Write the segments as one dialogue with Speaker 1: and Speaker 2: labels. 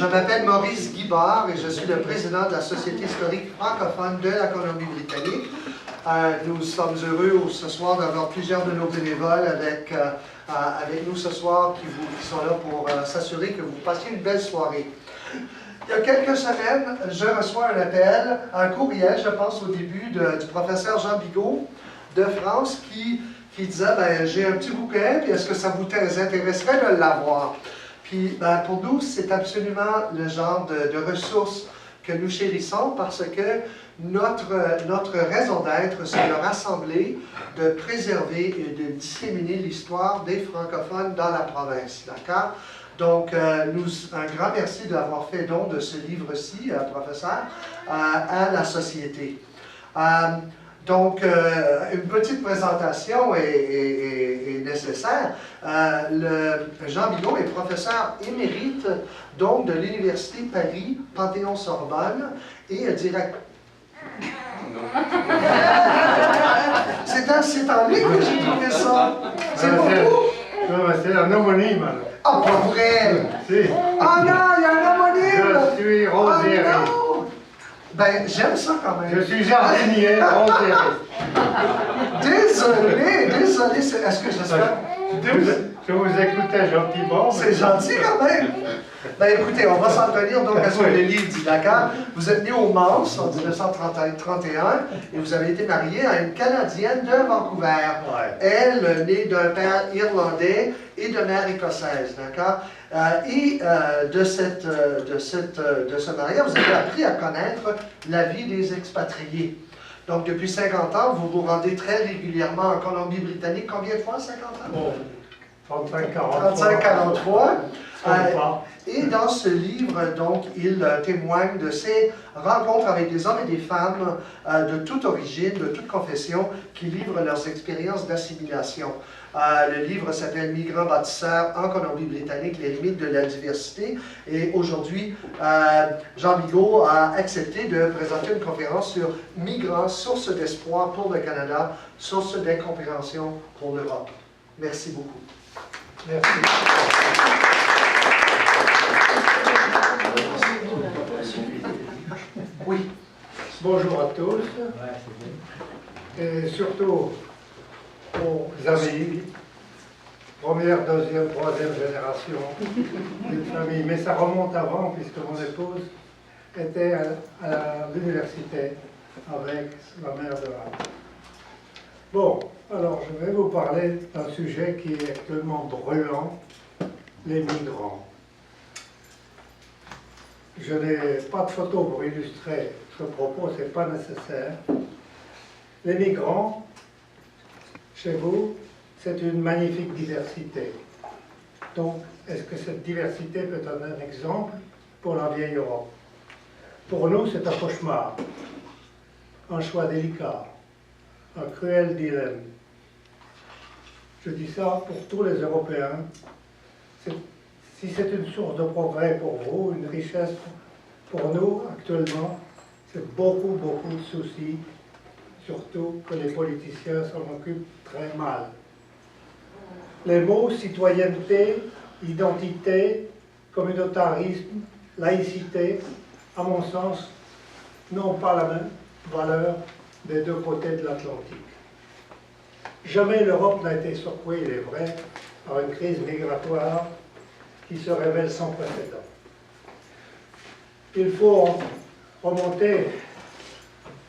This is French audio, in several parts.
Speaker 1: Je m'appelle Maurice Guibard et je suis le président de la Société historique francophone de la Colombie-Britannique. Nous sommes heureux ce soir d'avoir plusieurs de nos bénévoles avec nous ce soir qui sont là pour s'assurer que vous passiez une belle soirée. Il y a quelques semaines, je reçois un appel, un courriel, je pense au début, du professeur Jean Bigot de France qui disait ben, « J'ai un petit bouquin, puis est-ce que ça vous intéresserait de l'avoir? » Puis ben, pour nous, c'est absolument le genre de ressources que nous chérissons parce que notre raison d'être, c'est de rassembler, de préserver et de disséminer l'histoire des francophones dans la province. D'accord? Donc, un grand merci d'avoir fait don de ce livre-ci, professeur, à la Société. Donc, une petite présentation est nécessaire. Jean Bigot est professeur émérite donc, de l'Université Paris, Panthéon-Sorbonne et directeur. C'est en ligne que j'ai trouvé ça. C'est pour vous?
Speaker 2: Non, c'est un homonyme.
Speaker 1: Ah, pas vrai!
Speaker 2: Si.
Speaker 1: Ah non, il y a un homonyme!
Speaker 2: Je suis Rosier.
Speaker 1: Ah, non. Ben, j'aime ça quand même.
Speaker 2: Je suis jardinier, Rosier.
Speaker 1: Désolé, est-ce que j'espère?
Speaker 2: Je vous écoutais gentiment.
Speaker 1: C'est gentil quand même. Ben écoutez, on va s'en tenir donc à ce que le livre dit, d'accord? Vous êtes né au Mans en 1931 et vous avez été marié à une Canadienne de Vancouver.
Speaker 2: Ouais.
Speaker 1: Elle, née d'un père irlandais et de mère écossaise, d'accord? De ce mariage, vous avez appris à connaître la vie des expatriés. Donc, depuis 50 ans, vous vous rendez très régulièrement en Colombie-Britannique. Combien de fois, 50 ans?
Speaker 2: Bon, 35-40
Speaker 1: fois.
Speaker 2: Pas.
Speaker 1: Et dans ce livre, donc, il témoigne de ses rencontres avec des hommes et des femmes de toute origine, de toute confession, qui livrent leurs expériences d'assimilation. Le livre s'appelle « Migrants bâtisseurs en Colombie-Britannique, les limites de la diversité ». Et aujourd'hui, Jean Bigot a accepté de présenter une conférence sur « Migrants, source d'espoir pour le Canada, source d'incompréhension pour l'Europe ». Merci beaucoup.
Speaker 2: Merci.
Speaker 1: Oui.
Speaker 2: Bonjour à tous. Et surtout aux amis, première, deuxième, troisième génération d'une famille. Mais ça remonte avant, puisque mon épouse était à l'université avec la mère de l'âme. Bon, alors je vais vous parler d'un sujet qui est actuellement brûlant, les migrants. Je n'ai pas de photo pour illustrer ce propos, ce n'est pas nécessaire. Les migrants, chez vous, c'est une magnifique diversité. Donc, est-ce que cette diversité peut être un exemple pour la vieille Europe? Pour nous, c'est un cauchemar, un choix délicat, un cruel dilemme. Je dis ça pour tous les Européens. Si c'est une source de progrès pour vous, une richesse pour nous actuellement, c'est beaucoup de soucis, surtout que les politiciens s'en occupent très mal. Les mots citoyenneté, identité, communautarisme, laïcité, à mon sens, n'ont pas la même valeur des deux côtés de l'Atlantique. Jamais l'Europe n'a été secouée, il est vrai, par une crise migratoire qui se révèle sans précédent. Il faut remonter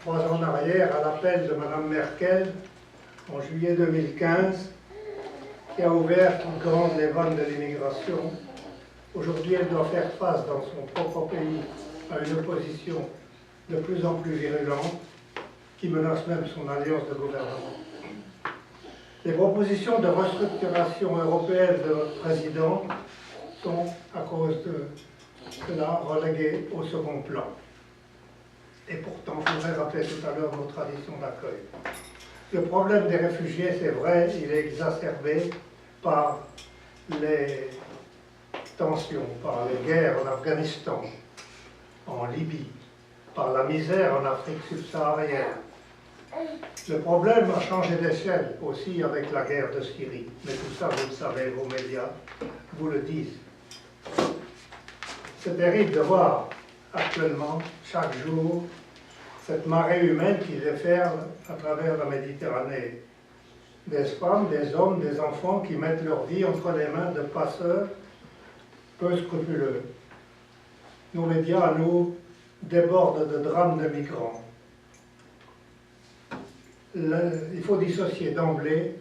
Speaker 2: 3 ans en arrière à l'appel de Mme Merkel en juillet 2015 qui a ouvert une grande vanne de l'immigration. Aujourd'hui, elle doit faire face dans son propre pays à une opposition de plus en plus virulente qui menace même son alliance de gouvernement. Les propositions de restructuration européenne de notre président sont, à cause de cela, reléguées au second plan. Et pourtant, je voudrais rappeler tout à l'heure nos traditions d'accueil. Le problème des réfugiés, c'est vrai, il est exacerbé par les tensions, par les guerres en Afghanistan, en Libye, par la misère en Afrique subsaharienne. Le problème a changé d'échelle aussi avec la guerre de Syrie. Mais tout ça, vous le savez, vos médias vous le disent. C'est terrible de voir actuellement, chaque jour, cette marée humaine qui déferle à travers la Méditerranée. Des femmes, des hommes, des enfants qui mettent leur vie entre les mains de passeurs peu scrupuleux. Nos médias, à nous, débordent de drames de migrants. Il faut dissocier d'emblée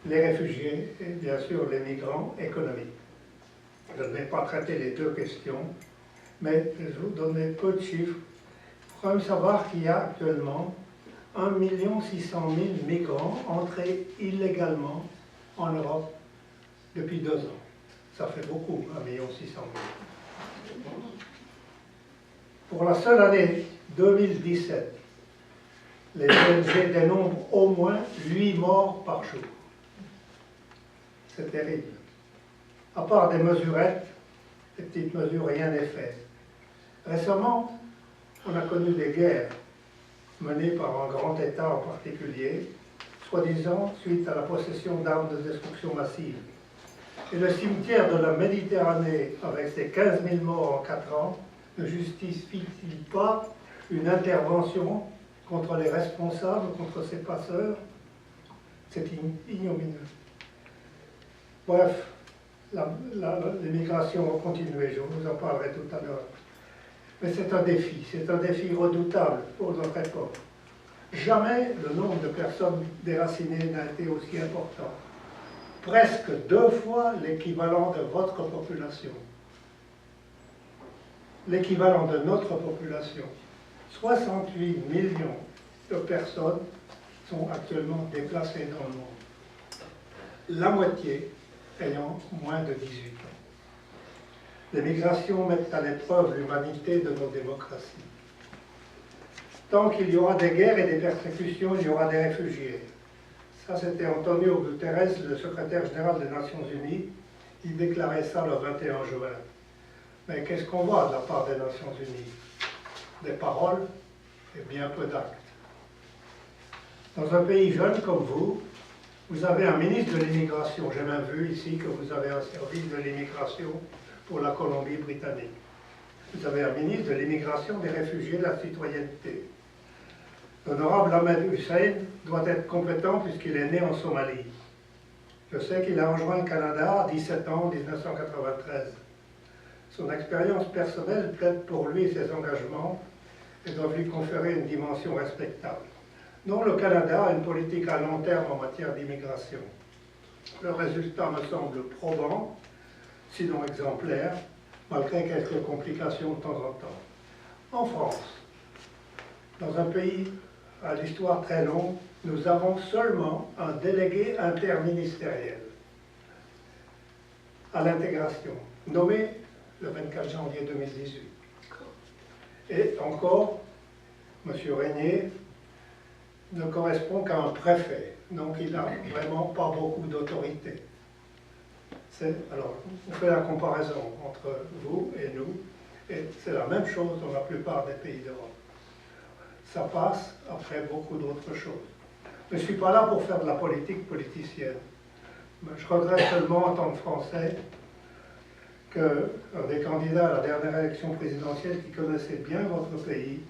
Speaker 2: les réfugiés et bien sûr les migrants économiques. Je ne vais pas traiter les deux questions, mais je vais vous donner peu de chiffres. Il faut quand même savoir qu'il y a actuellement 1 600 000 migrants entrés illégalement en Europe depuis 2 ans. Ça fait beaucoup, 1 600 000. Pour la seule année 2017, les ONG dénombrent au moins 8 morts par jour. C'est terrible. À part des mesurettes, des petites mesures, rien n'est fait. Récemment, on a connu des guerres menées par un grand État en particulier, soi-disant suite à la possession d'armes de destruction massive. Et le cimetière de la Méditerranée, avec ses 15 000 morts en 4 ans, ne justifie-t-il pas une intervention contre les responsables, contre ces passeurs? C'est ignominieux. Bref, l'immigration va continuer, je vous en parlerai tout à l'heure. Mais c'est un défi redoutable pour notre époque. Jamais le nombre de personnes déracinées n'a été aussi important. Presque 2 fois l'équivalent de votre population. L'équivalent de notre population. 68 millions de personnes sont actuellement déplacées dans le monde. La moitié ayant moins de 18 ans. Les migrations mettent à l'épreuve l'humanité de nos démocraties. Tant qu'il y aura des guerres et des persécutions, il y aura des réfugiés. Ça, c'était Antonio Guterres, le secrétaire général des Nations Unies. Il déclarait ça le 21 juin. Mais qu'est-ce qu'on voit de la part des Nations Unies? Des paroles et bien peu d'actes. Dans un pays jeune comme vous avez un ministre de l'immigration. J'ai même vu ici que vous avez un service de l'immigration pour la Colombie-Britannique. Vous avez un ministre de l'immigration, des réfugiés, de la citoyenneté. L'honorable Ahmed Hussein doit être compétent puisqu'il est né en Somalie. Je sais qu'il a rejoint le Canada à 17 ans en 1993. Son expérience personnelle plaide pour lui et ses engagements et doivent lui conférer une dimension respectable. Non, le Canada a une politique à long terme en matière d'immigration. Le résultat me semble probant, sinon exemplaire, malgré quelques complications de temps en temps. En France, dans un pays à l'histoire très longue, nous avons seulement un délégué interministériel à l'intégration, nommé le 24 janvier 2018. Et encore, M. Régnier ne correspond qu'à un préfet, donc il n'a vraiment pas beaucoup d'autorité. Alors, on fait la comparaison entre vous et nous, et c'est la même chose dans la plupart des pays d'Europe. Ça passe après beaucoup d'autres choses. Je ne suis pas là pour faire de la politique politicienne. Je regrette seulement, en tant que Français, qu'un des candidats à la dernière élection présidentielle qui connaissait bien votre pays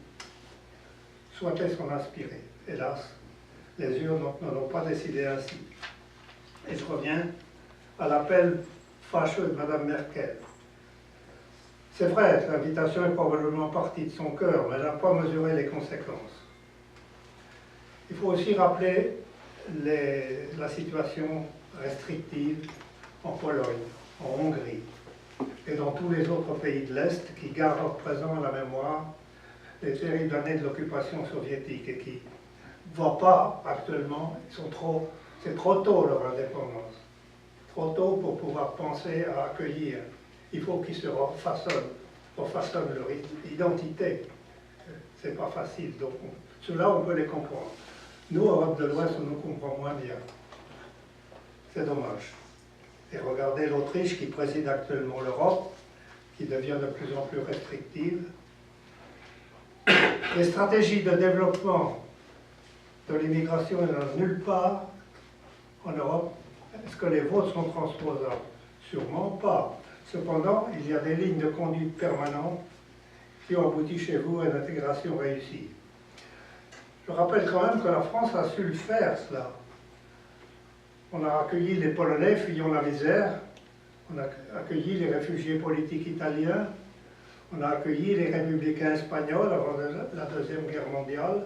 Speaker 2: souhaitait s'en inspirer. Hélas, les urnes n'en ont pas décidé ainsi. Et je reviens à l'appel fâcheux de Mme Merkel. C'est vrai que l'invitation est probablement partie de son cœur, mais elle n'a pas mesuré les conséquences. Il faut aussi rappeler la situation restrictive en Pologne, en Hongrie et dans tous les autres pays de l'Est qui gardent présent à la mémoire les terribles années de l'occupation soviétique et qui ne voient pas actuellement, c'est trop tôt leur indépendance. Trop tôt pour pouvoir penser à accueillir. Il faut qu'ils se refaçonnent leur identité. C'est pas facile. Donc, cela, on peut les comprendre. Nous, Europe de l'Ouest, on nous comprend moins bien. C'est dommage. Et regardez l'Autriche qui préside actuellement l'Europe, qui devient de plus en plus restrictive. Les stratégies de développement de l'immigration, il n'y en a nulle part en Europe. Est-ce que les vôtres sont transposables? Sûrement pas. Cependant, il y a des lignes de conduite permanentes qui ont abouti chez vous à une intégration réussie. Je rappelle quand même que la France a su le faire, cela. On a accueilli les Polonais fuyant la misère, on a accueilli les réfugiés politiques italiens, on a accueilli les républicains espagnols avant la Deuxième Guerre mondiale,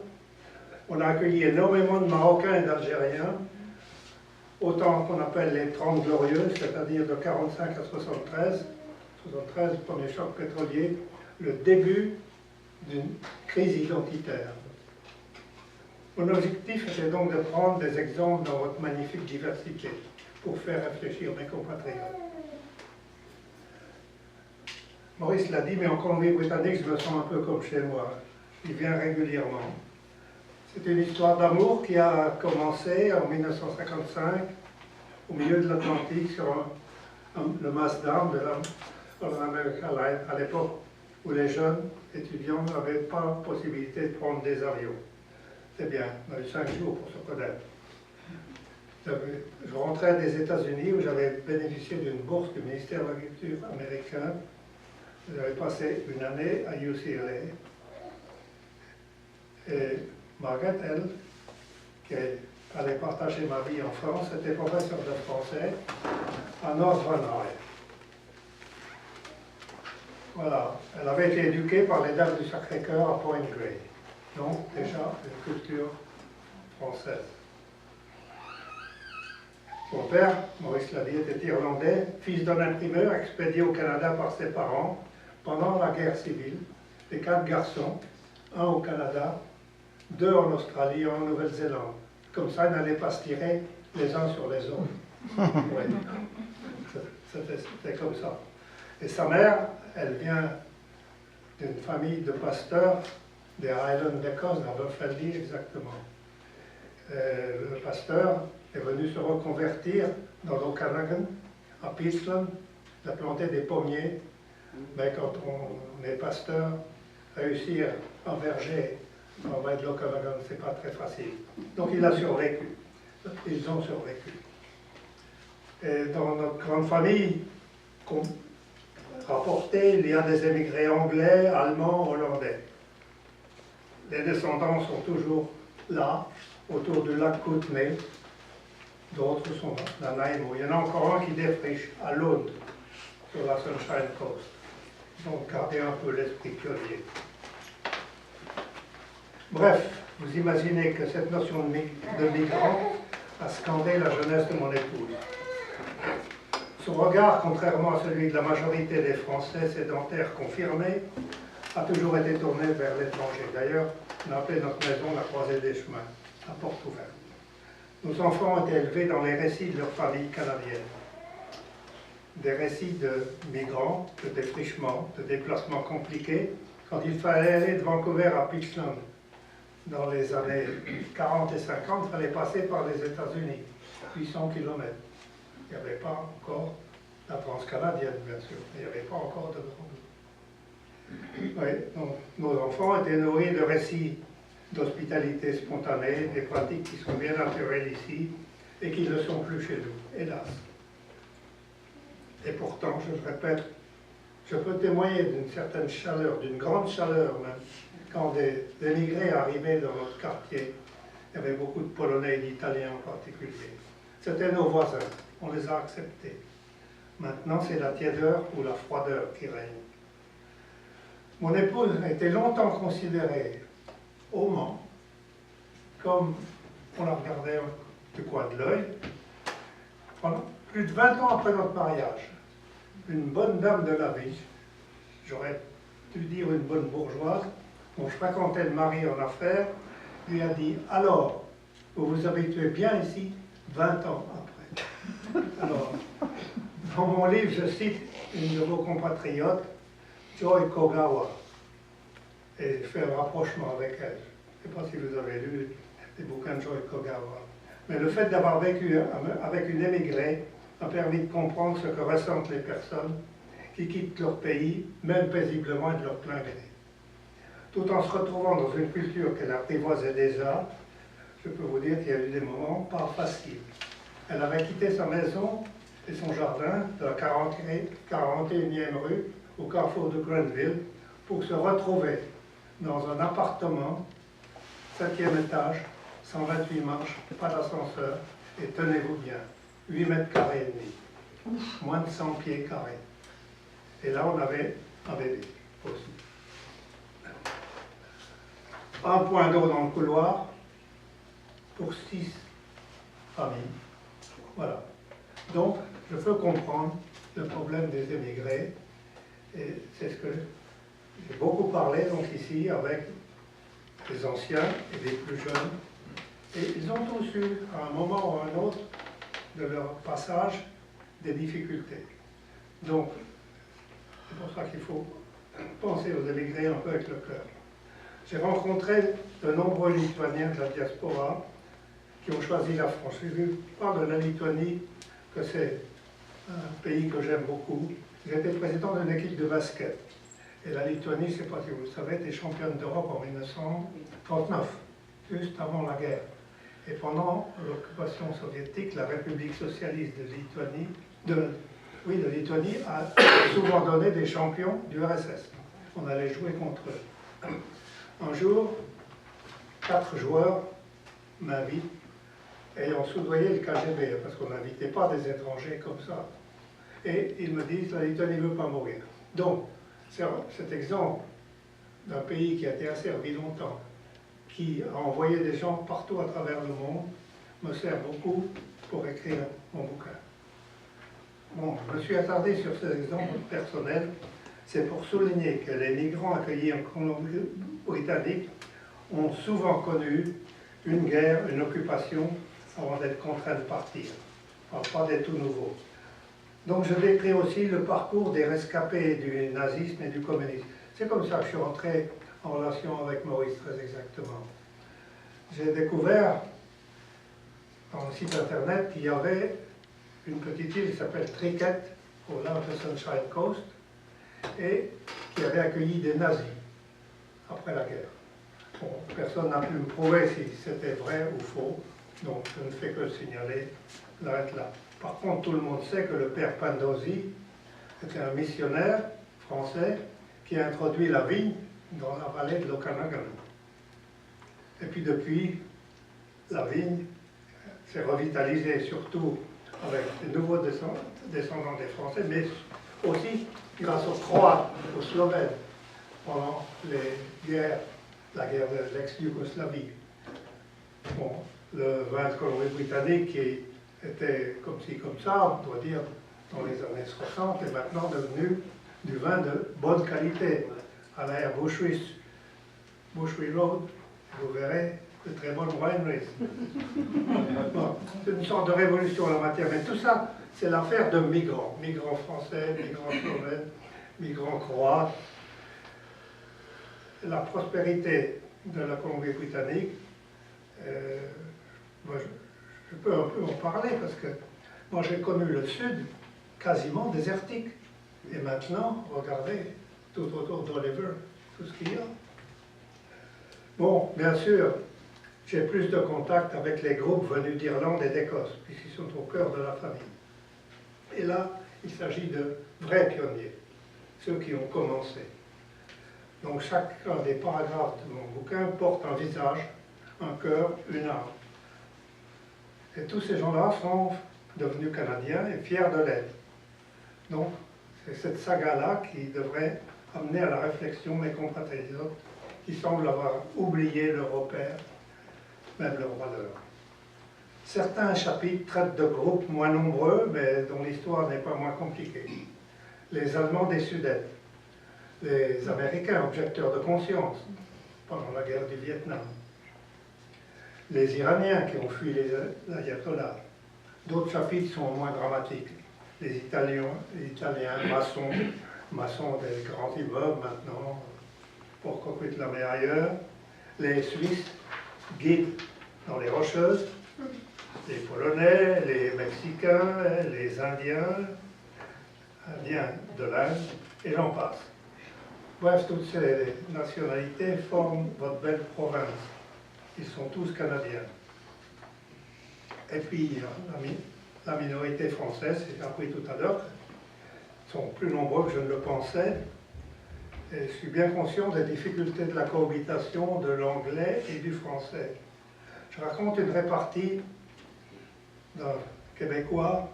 Speaker 2: on a accueilli énormément de Marocains et d'Algériens, autant qu'on appelle les 30 glorieux, c'est-à-dire de 45 à 73, 73, le premier choc pétrolier, le début d'une crise identitaire. Mon objectif était donc de prendre des exemples dans votre magnifique diversité pour faire réfléchir mes compatriotes. Maurice l'a dit, mais en Colombie-Britannique, je me sens un peu comme chez moi. Il vient régulièrement. C'est une histoire d'amour qui a commencé en 1955 au milieu de l'Atlantique sur le mas d'armes de la American Line, à l'époque où les jeunes étudiants n'avaient pas la possibilité de prendre des avions. C'est bien, on a eu 5 jours pour se connaître. Je rentrais des États-Unis où j'avais bénéficié d'une bourse du ministère de l'Agriculture américain. J'avais passé une année à UCLA. Et Margaret, elle, qui allait partager ma vie en France, était professeure de français à North Van Nuys. Voilà, elle avait été éduquée par les Dames du Sacré-Cœur à Point Grey. Donc, déjà, une culture française. Mon père, Maurice l'a dit, était irlandais, fils d'un imprimeur expédié au Canada par ses parents pendant la guerre civile. Les 4 garçons, un au Canada, 2 en Australie et 1 en Nouvelle-Zélande. Comme ça, ils n'allaient pas se tirer les uns sur les autres. Ouais. C'était comme ça. Et sa mère, elle vient d'une famille de pasteurs des Highlands d'Écosse, à Buffalo exactement. Le pasteur est venu se reconvertir dans l'Okanagan, à Peaceland, il a planté des pommiers, mais quand on est pasteur, réussir un verger en bas de l'Okanagan, c'est pas très facile. Donc il a survécu, ils ont survécu. Et dans notre grande famille, rapporté, il y a des émigrés anglais, allemands, hollandais. Les descendants sont toujours là, autour du lac Kootenay. D'autres sont dans Nanaimo. Il y en a encore un qui défriche à Lund, sur la Sunshine Coast. Donc, gardez un peu l'esprit pionnier. Bref, vous imaginez que cette notion de migrant a scandé la jeunesse de mon épouse. Son regard, contrairement à celui de la majorité des Français sédentaires confirmés, a toujours été tourné vers l'étranger. D'ailleurs, on a appelé notre maison la croisée des chemins, la porte ouverte. Nos enfants étaient élevés dans les récits de leur famille canadienne. Des récits de migrants, de défrichements, de déplacements compliqués. Quand il fallait aller de Vancouver à Peaceland, dans les années 40 et 50, il fallait passer par les États-Unis, 800 km. Il n'y avait pas encore la transcanadienne, bien sûr, il n'y avait pas encore de grande. Oui, donc, nos enfants étaient nourris de récits d'hospitalité spontanée, des pratiques qui sont bien naturelles ici et qui ne le sont plus chez nous, hélas. Et pourtant, je le répète, je peux témoigner d'une certaine chaleur, d'une grande chaleur même, quand des émigrés arrivaient dans notre quartier. Il y avait beaucoup de Polonais et d'Italiens en particulier. C'était nos voisins, on les a acceptés. Maintenant, c'est la tiédeur ou la froideur qui règne. Mon épouse a été longtemps considérée au Mans comme, on la regardait du coin de l'œil, pendant plus de 20 ans après notre mariage. Une bonne dame de la vie, j'aurais dû dire une bonne bourgeoise, dont je fréquentais le mari en affaires, lui a dit « Alors, vous vous habituez bien ici 20 ans après ». Alors, dans mon livre, je cite une de vos compatriotes, Joy Kogawa, et je fais un rapprochement avec elle. Je ne sais pas si vous avez lu les bouquins de Joy Kogawa. Mais le fait d'avoir vécu avec une émigrée m'a permis de comprendre ce que ressentent les personnes qui quittent leur pays, même paisiblement et de leur plein gré. Tout en se retrouvant dans une culture qu'elle apprivoisait déjà, je peux vous dire qu'il y a eu des moments pas faciles. Elle avait quitté sa maison et son jardin de la 41e rue au carrefour de Grenville pour se retrouver dans un appartement, 7e étage, 128 marches, pas d'ascenseur, et tenez-vous bien, 8 mètres carrés et demi, moins de 100 pieds carrés. Et là, on avait un bébé aussi. Un point d'eau dans le couloir pour 6 familles. Voilà. Donc, je peux comprendre le problème des émigrés, et c'est ce que j'ai beaucoup parlé donc ici avec les anciens et les plus jeunes, et ils ont tous eu, à un moment ou à un autre de leur passage, des difficultés. Donc, c'est pour ça qu'il faut penser aux émigrés un peu avec le cœur. J'ai rencontré de nombreux Lituaniens de la diaspora qui ont choisi la France. Je parle de la Lituanie, que c'est un pays que j'aime beaucoup. J'étais président d'une équipe de basket. Et la Lituanie, je ne sais pas si vous le savez, était championne d'Europe en 1939, juste avant la guerre. Et pendant l'occupation soviétique, la République socialiste de Lituanie, de Lituanie a souvent donné des champions du RSS. On allait jouer contre eux. Un jour, 4 joueurs m'invitent, ayant soudoyé le KGB, parce qu'on n'invitait pas des étrangers comme ça. Et ils me disent, la Lituanie ne veut pas mourir. Donc, cet exemple d'un pays qui a été asservi longtemps, qui a envoyé des gens partout à travers le monde, me sert beaucoup pour écrire mon bouquin. Bon, je me suis attardé sur ces exemples personnels. C'est pour souligner que les migrants accueillis en Colombie-Britannique ont souvent connu une guerre, une occupation, avant d'être contraints de partir. On ne parle pas des tout nouveaux. Donc je décris aussi le parcours des rescapés du nazisme et du communisme. C'est comme ça que je suis entré en relation avec Maurice, très exactement. J'ai découvert, dans le site internet, qu'il y avait une petite île qui s'appelle Triquet, au large de Sunshine Coast, et qui avait accueilli des nazis après la guerre. Bon, personne n'a pu me prouver si c'était vrai ou faux, donc je ne fais que le signaler, j'arrête là. Par contre, tout le monde sait que le père Pandozzi était un missionnaire français qui a introduit la vigne dans la vallée de l'Okanagan. Et puis depuis, la vigne s'est revitalisée, surtout avec les nouveaux descendants des Français, mais aussi grâce aux Croates, aux Slovènes, pendant la guerre de l'ex-Yougoslavie. Bon, le vin de Colombie-Britannique qui était comme ci, comme ça, on doit dire, dans les années 60, est maintenant devenu du vin de bonne qualité. À l'air Bushwick Road, vous verrez de très bonnes wineries. Bon, c'est une sorte de révolution en la matière, mais tout ça, c'est l'affaire de migrants. Migrants français, migrants slovènes, migrants croates. La prospérité de la Colombie-Britannique, je peux un peu en parler parce que moi j'ai connu le sud quasiment désertique. Et maintenant, regardez, tout autour d'Oliver, tout ce qu'il y a. Bon, bien sûr, j'ai plus de contact avec les groupes venus d'Irlande et d'Écosse, puisqu'ils sont au cœur de la famille. Et là, il s'agit de vrais pionniers, ceux qui ont commencé. Donc chacun des paragraphes de mon bouquin porte un visage, un cœur, une âme. Et tous ces gens-là sont devenus canadiens et fiers de l'être. Donc c'est cette saga-là qui devrait amener à la réflexion mes compatriotes qui semblent avoir oublié leur repère, même leurs valeurs. Certains chapitres traitent de groupes moins nombreux, mais dont l'histoire n'est pas moins compliquée. Les Allemands des Sudètes, les Américains objecteurs de conscience pendant la guerre du Vietnam, les Iraniens qui ont fui les ayatollahs. D'autres chapitres sont moins dramatiques. Les Italiens maçons des grands immeubles maintenant, pour construire la mer ailleurs. Les Suisses, guides dans les Rocheuses. Les Polonais, les Mexicains, les Indiens de l'Inde, et j'en passe. Bref, toutes ces nationalités forment votre belle province. Ils sont tous canadiens. Et puis, la minorité française, j'ai appris tout à l'heure, sont plus nombreux que je ne le pensais. Et je suis bien conscient des difficultés de la cohabitation de l'anglais et du français. Je raconte une répartie d'un Québécois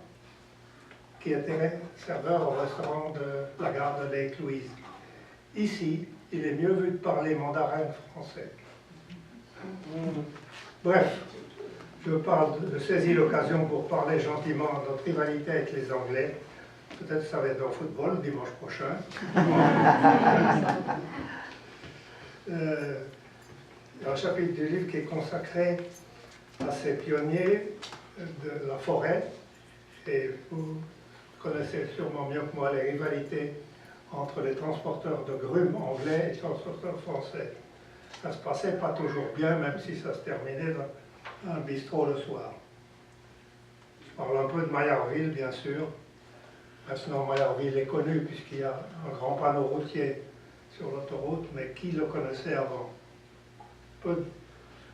Speaker 2: qui était serveur au restaurant de la gare de Lake-Louise. Ici, il est mieux vu de parler mandarin français. Bref, je saisis l'occasion pour parler gentiment de notre rivalité avec les Anglais. Peut-être que ça va être au football dimanche prochain. Il y a un chapitre du livre qui est consacré à ces pionniers de la forêt. Et vous connaissez sûrement mieux que moi les rivalités entre les transporteurs de grumes anglais et les transporteurs français. Ça se passait pas toujours bien, même si ça se terminait dans un bistrot le soir. Je parle un peu de Maillardville, bien sûr. Maintenant, Maillardville est connu puisqu'il y a un grand panneau routier sur l'autoroute, mais qui le connaissait avant?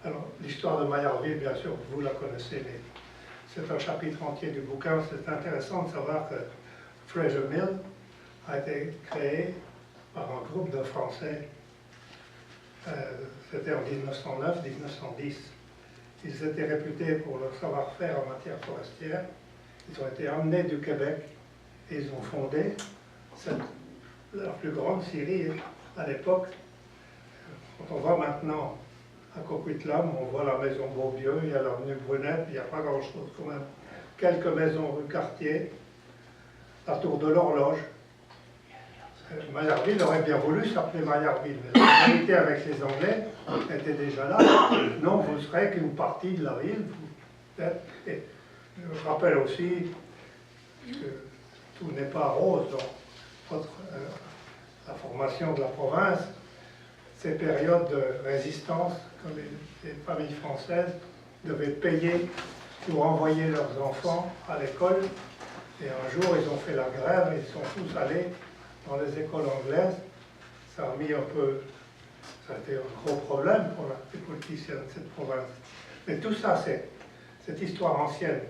Speaker 2: Alors, l'histoire de Maillardville, bien sûr, vous la connaissez, mais c'est un chapitre entier du bouquin. C'est intéressant de savoir que Fraser Mill a été créé par un groupe de Français. C'était en 1909-1910. Ils étaient réputés pour leur savoir-faire en matière forestière. Ils ont été amenés du Québec et ils ont fondé la plus grande scierie à l'époque. Quand on va maintenant à Coquitlam, on voit la maison Beauvieux, il y a l'avenue Brunette, il n'y a pas grand-chose quand même. Quelques maisons rue Cartier, la tour de l'horloge. Maillardville aurait bien voulu s'appeler Maillardville, mais la rivalité avec les Anglais était déjà là. Non, vous ne serez qu'une partie de la ville. Et je rappelle aussi que tout n'est pas rose dans la formation de la province. Ces périodes de résistance, comme les familles françaises devaient payer pour envoyer leurs enfants à l'école. Et un jour, ils ont fait la grève et ils sont tous allés dans les écoles anglaises. Ça a mis un peu... Ça a été un gros problème pour les politiciens de cette province. Mais tout ça, cette histoire ancienne,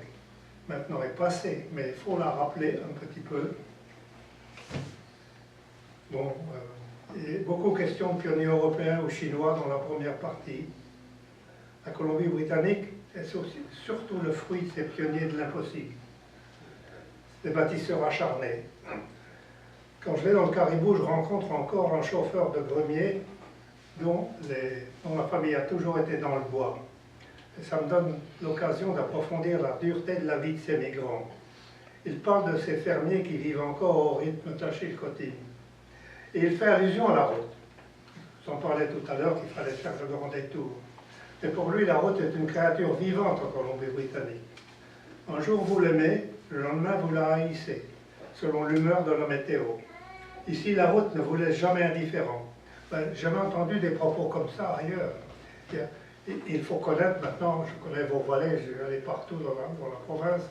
Speaker 2: maintenant est passée, mais il faut la rappeler un petit peu. Bon, il y a beaucoup de questions de pionniers européens ou chinois dans la première partie. La Colombie-Britannique est surtout le fruit de ces pionniers de l'impossible. Des bâtisseurs acharnés. Quand je vais dans le Caribou, je rencontre encore un chauffeur de grenier dont la famille a toujours été dans le bois. Et ça me donne l'occasion d'approfondir la dureté de la vie de ces migrants. Il parle de ces fermiers qui vivent encore au rythme d'Achille-Cotine. Et il fait allusion à la route. J'en parlais tout à l'heure qu'il fallait faire le grand détour. Mais pour lui, la route est une créature vivante en Colombie-Britannique. Un jour, vous l'aimez, le lendemain, vous la haïssez, selon l'humeur de la météo. Ici, la route ne vous laisse jamais indifférent. J'ai jamais entendu des propos comme ça ailleurs. Il faut connaître maintenant, je connais vos vallées, je vais aller partout dans la province.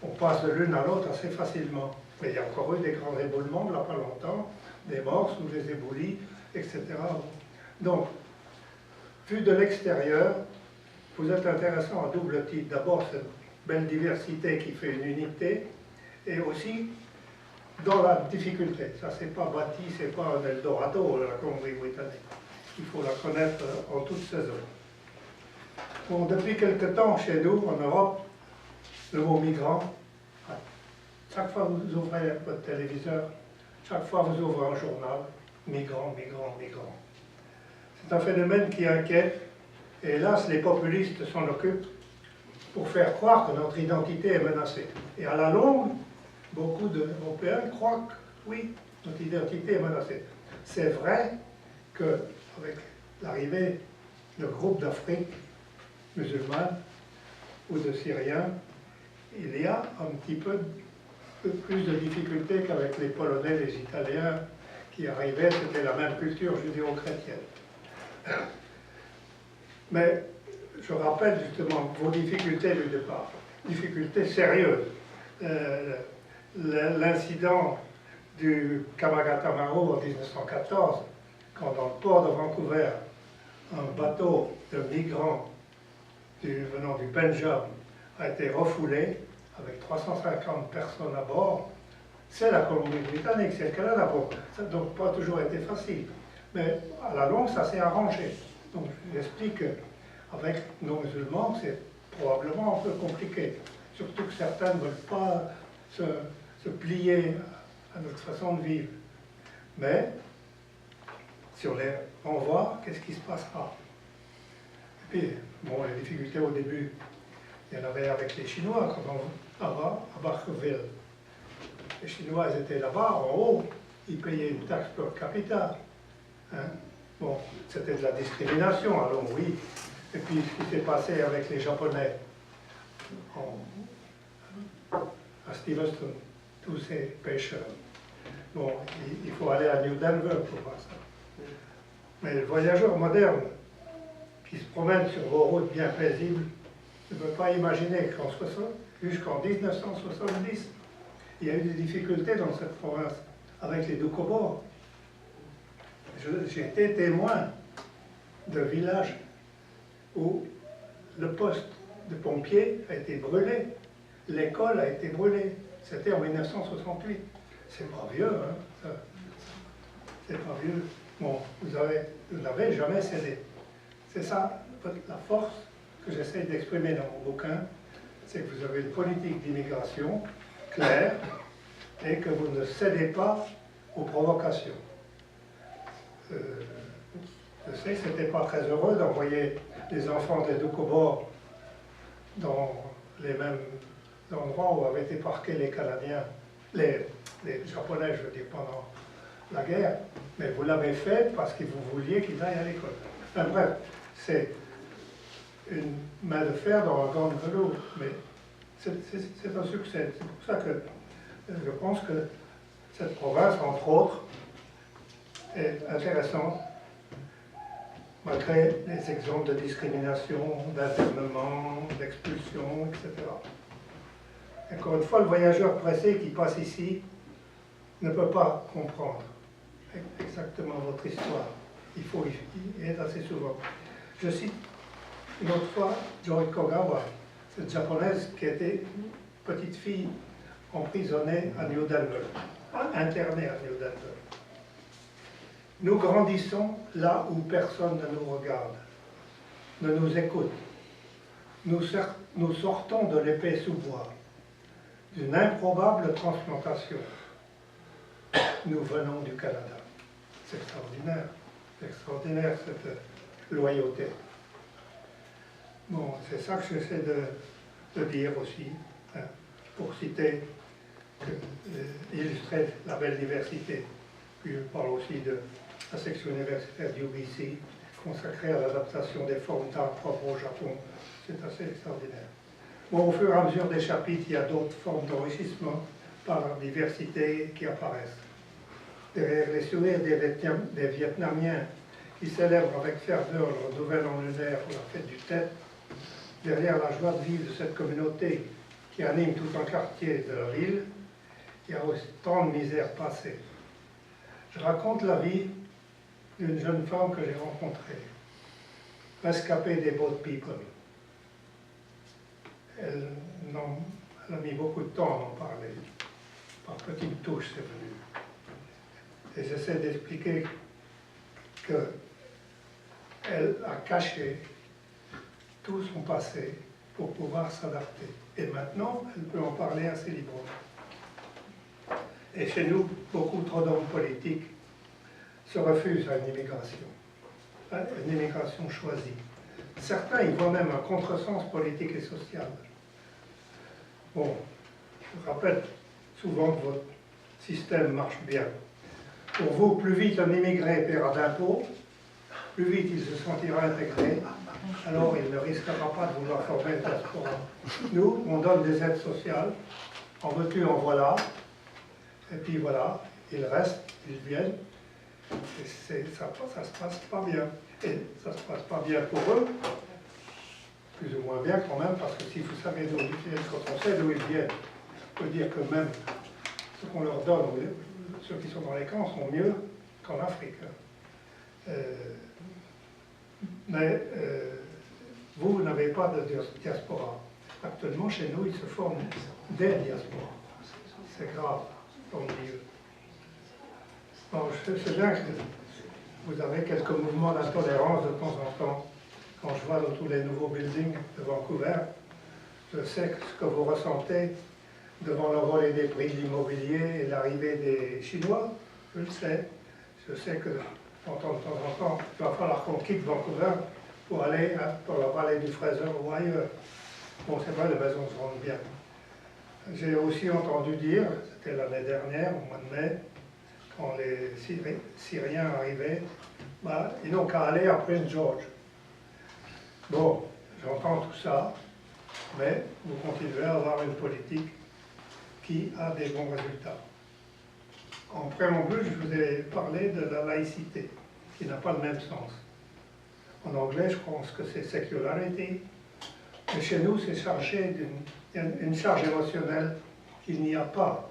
Speaker 2: On passe de l'une à l'autre assez facilement. Mais il y a encore eu des grands éboulements, il n'y a pas longtemps, des morts sous les éboulis, etc. Donc, vu de l'extérieur, vous êtes intéressant à double titre. D'abord, cette belle diversité qui fait une unité, et aussi dans la difficulté. Ça, c'est pas bâti, c'est pas un Eldorado, la Colombie-Britannique. Il faut la connaître en toute saison. Bon, depuis quelque temps, chez nous, en Europe, le mot migrant, chaque fois que vous ouvrez votre téléviseur, chaque fois que vous ouvrez un journal, migrant, migrant, migrant. C'est un phénomène qui inquiète, et hélas, les populistes s'en occupent pour faire croire que notre identité est menacée. Et à la longue, beaucoup d'Européens croient que oui, notre identité est menacée. C'est vrai qu'avec l'arrivée de groupes d'Afrique musulmane ou de Syriens, il y a un petit peu plus de difficultés qu'avec les Polonais, les Italiens qui arrivaient, c'était la même culture judéo-chrétienne. Mais je rappelle justement vos difficultés du départ, difficultés sérieuses. L'incident du Kamagatamaro en 1914, quand dans le port de Vancouver, un bateau de migrants venant du Pendjab a été refoulé, avec 350 personnes à bord, c'est la Colombie-Britannique, c'est le Canada. Bon, ça n'a donc pas toujours été facile. Mais à la longue, ça s'est arrangé. Donc j'explique qu'avec nos musulmans, c'est probablement un peu compliqué. Surtout que certains ne veulent pas se plier à notre façon de vivre. Mais si on les renvoie, qu'est-ce qui se passera? Et puis, bon, les difficultés au début, il y en avait avec les Chinois, quand on va à Barkerville. Les Chinois, ils étaient là-bas, en haut, ils payaient une taxe per capita. Hein? Bon, c'était de la discrimination, alors oui. Et puis, ce qui s'est passé avec les Japonais à Stevenston, tous ces pêcheurs. Bon, il faut aller à New Denver pour voir ça. Mais le voyageur moderne, qui se promène sur vos routes bien paisibles, ne peut pas imaginer jusqu'en 1970, il y a eu des difficultés dans cette province avec les Doukhobors. J'ai été témoin de villages où le poste de pompier a été brûlé, l'école a été brûlée. C'était en 1968. C'est pas vieux, hein? C'est pas vieux. Bon, vous n'avez jamais cédé. C'est ça, la force que j'essaie d'exprimer dans mon bouquin, c'est que vous avez une politique d'immigration claire et que vous ne cédez pas aux provocations. Je sais que ce n'était pas très heureux d'envoyer les enfants des Doukhobors dans les mêmes endroits où avaient été parqués les Canadiens, les Japonais, je veux dire, pendant la guerre, mais vous l'avez fait parce que vous vouliez qu'ils aillent à l'école. Enfin bref, c'est une main de fer dans un gant de velours, mais c'est un succès. C'est pour ça que je pense que cette province, entre autres, est intéressante, malgré les exemples de discrimination, d'internement, d'expulsion, etc. Encore une fois, le voyageur pressé qui passe ici ne peut pas comprendre exactement votre histoire. Il faut y être assez souvent. Je cite une autre fois Joy Kogawa, cette japonaise qui était petite fille emprisonnée à New Denver, internée à New Denver. Nous grandissons là où personne ne nous regarde, ne nous écoute. Nous sortons de l'épais sous-bois, d'une improbable transplantation. Nous venons du Canada. C'est extraordinaire cette loyauté. Bon, c'est ça que j'essaie de dire aussi, hein, pour citer, illustrer la belle diversité. Puis je parle aussi de la section universitaire du UBC, consacrée à l'adaptation des formes d'art propres au Japon. C'est assez extraordinaire. Bon, au fur et à mesure des chapitres, il y a d'autres formes d'enrichissement par diversité qui apparaissent. Derrière les sourires des Vietnamiens qui célèbrent avec ferveur leur nouvel an lunaire pour la fête du Tet, derrière la joie de vivre de cette communauté qui anime tout un quartier de la ville, il y a aussi tant de misères passées. Je raconte la vie d'une jeune femme que j'ai rencontrée, rescapée des Boat People. Elle a mis beaucoup de temps à en parler. Par petites touches, c'est venu. Et j'essaie d'expliquer qu'elle a caché tout son passé pour pouvoir s'adapter. Et maintenant, elle peut en parler assez librement. Et chez nous, beaucoup trop d'hommes politiques se refusent à une immigration choisie. Certains y voient même un contresens politique et social. Bon, je rappelle souvent que votre système marche bien. Pour vous, plus vite un immigré paiera d'impôts, plus vite il se sentira intégré, alors il ne risquera pas de vouloir former une diaspora. Nous, on donne des aides sociales, en veux-tu, en voilà, et puis voilà, ils restent, ils viennent, et ça se passe pas bien. Et ça se passe pas bien pour eux, plus ou moins bien quand même, parce que si vous savez d'où ils viennent, quand on sait d'où ils viennent, on peut dire que même ce qu'on leur donne, ceux qui sont dans les camps sont mieux qu'en Afrique. Mais vous n'avez pas de diaspora. Actuellement, chez nous, ils se forment des diasporas. C'est grave, au milieu. Bon, je sais bien que vous avez quelques mouvements d'intolérance de temps en temps. Quand je vois dans tous les nouveaux buildings de Vancouver, je sais que ce que vous ressentez devant le relais des prix de l'immobilier et l'arrivée des Chinois, je le sais. Je sais que de temps en temps, il va falloir qu'on quitte Vancouver pour aller dans la vallée du Fraser ou ailleurs. Bon, c'est vrai, les maisons se rendent bien. J'ai aussi entendu dire, c'était l'année dernière, au mois de mai, quand les Syriens arrivaient, bah, ils n'ont qu'à aller à Prince George. Bon, j'entends tout ça, mais vous continuez à avoir une politique qui a des bons résultats. En préambule, je vous ai parlé de la laïcité, qui n'a pas le même sens. En anglais, je pense que c'est secularity, mais chez nous, c'est chargé d'une charge émotionnelle qu'il n'y a pas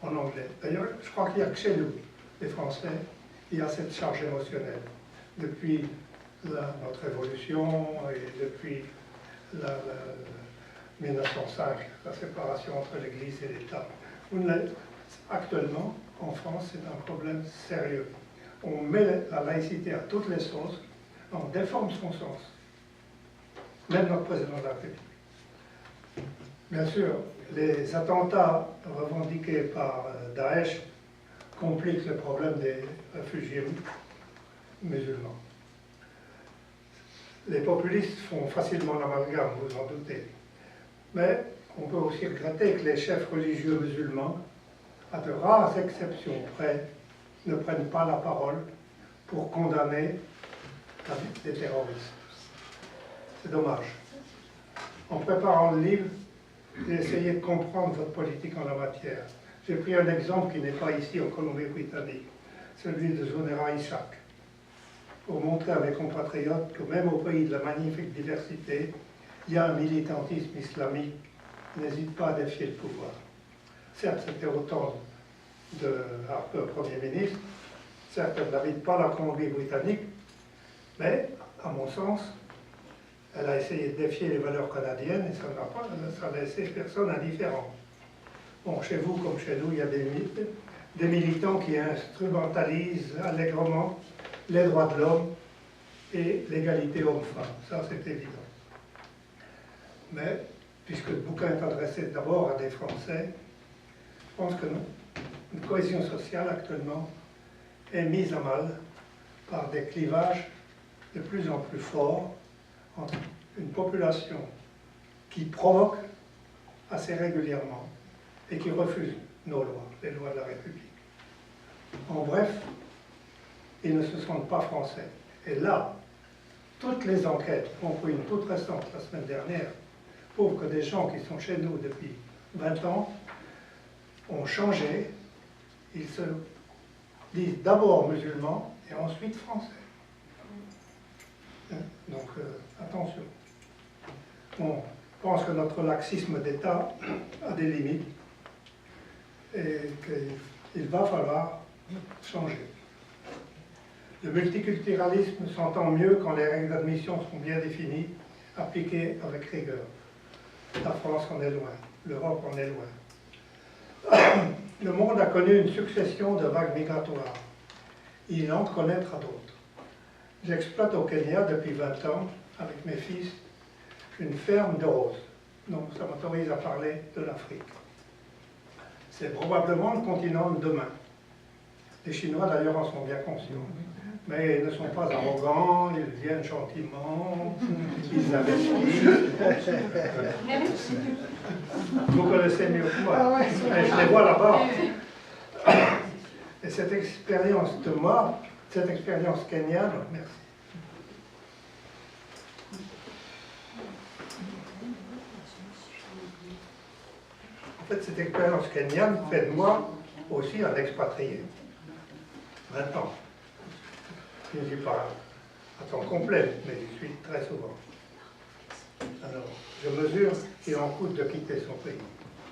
Speaker 2: en anglais. D'ailleurs, je crois qu'il n'y a que chez nous, les Français, il y a cette charge émotionnelle. Depuis notre évolution et depuis 1905, la séparation entre l'Église et l'État. Actuellement, en France, c'est un problème sérieux. On met la laïcité à toutes les sauces, on déforme son sens. Même notre président de la République. Bien sûr, les attentats revendiqués par Daesh compliquent le problème des réfugiés musulmans. Les populistes font facilement l'amalgame, vous en doutez. Mais on peut aussi regretter que les chefs religieux musulmans, à de rares exceptions près, ne prennent pas la parole pour condamner les terroristes. C'est dommage. En préparant le livre, j'ai essayé de comprendre votre politique en la matière. J'ai pris un exemple qui n'est pas ici en Colombie-Britannique, celui de Zonera Ishaq, pour montrer à mes compatriotes que même au pays de la magnifique diversité, il y a un militantisme islamique qui n'hésite pas à défier le pouvoir. Certes, c'était au temps de Harper, Premier ministre, certes, elle n'habite pas la Colombie-Britannique, mais, à mon sens, elle a essayé de défier les valeurs canadiennes et ça n'a laissé personne indifférent. Bon, chez vous comme chez nous, il y a des militants qui instrumentalisent allègrement les droits de l'homme et l'égalité homme-femme. Ça, c'est évident. Mais, puisque le bouquin est adressé d'abord à des Français, je pense que une cohésion sociale actuellement est mise à mal par des clivages de plus en plus forts entre une population qui provoque assez régulièrement et qui refuse nos lois, les lois de la République. En bref, ils ne se sentent pas français. Et là, toutes les enquêtes, y compris une toute récente la semaine dernière, prouvent que des gens qui sont chez nous depuis 20 ans ont changé. Ils se disent d'abord musulmans et ensuite français. Donc, attention. On pense que notre laxisme d'État a des limites et qu'il va falloir changer. Le multiculturalisme s'entend mieux quand les règles d'admission sont bien définies, appliquées avec rigueur. La France en est loin, l'Europe en est loin. Le monde a connu une succession de vagues migratoires. Il en connaîtra d'autres. J'exploite au Kenya depuis 20 ans, avec mes fils, une ferme de roses. Donc ça m'autorise à parler de l'Afrique. C'est probablement le continent de demain. Les Chinois d'ailleurs en sont bien conscients. Mais ils ne sont pas arrogants, ils viennent gentiment, ils investissent. Vous connaissez mieux que moi. Je les vois là-bas. Et cette expérience de moi, cette expérience kenyane, merci. En fait, cette expérience kenyane fait de moi aussi un expatrié. 20 ans. Je ne suis pas à temps complet, mais j'y suis très souvent. Alors, je mesure qu'il en coûte de quitter son pays,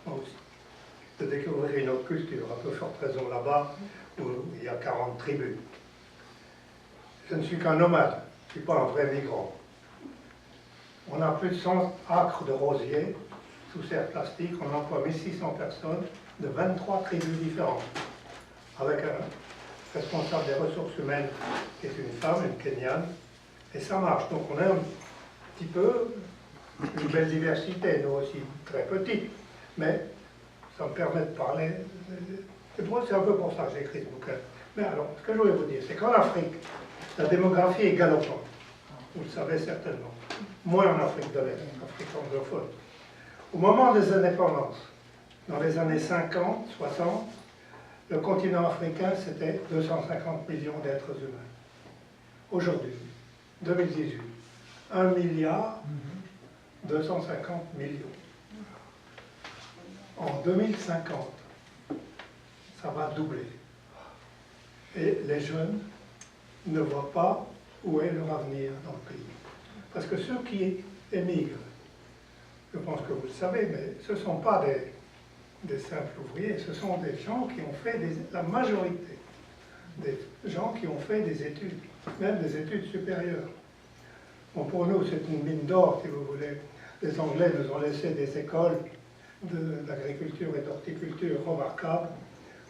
Speaker 2: moi aussi. De découvrir une autre culture, à peu forte raison là-bas, où il y a 40 tribus. Je ne suis qu'un nomade, je ne suis pas un vrai migrant. On a plus de 100 acres de rosiers sous serre plastique. On emploie 1600 personnes de 23 tribus différentes, avec un responsable des ressources humaines qui est une femme, une Kenyane, et ça marche. Donc on a un petit peu une belle diversité, nous aussi, très petite, mais ça me permet de parler. C'est un peu pour ça que j'ai écrit ce bouquin. Mais alors, ce que je voulais vous dire, c'est qu'en Afrique, la démographie est galopante. Vous le savez certainement. Moins en Afrique de l'Est, en Afrique anglophone. Au moment des indépendances, dans les années 50, 60, le continent africain, c'était 250 millions d'êtres humains. Aujourd'hui, 2018, 1 milliard 250 millions. En 2050, ça va doubler. Et les jeunes ne voient pas où est leur avenir dans le pays. Parce que ceux qui émigrent, je pense que vous le savez, mais ce ne sont pas des simples ouvriers, ce sont des gens qui ont fait, la majorité, des gens qui ont fait des études, même des études supérieures. Bon, pour nous, c'est une mine d'or, si vous voulez. Les Anglais nous ont laissé des écoles d'agriculture et d'horticulture remarquables,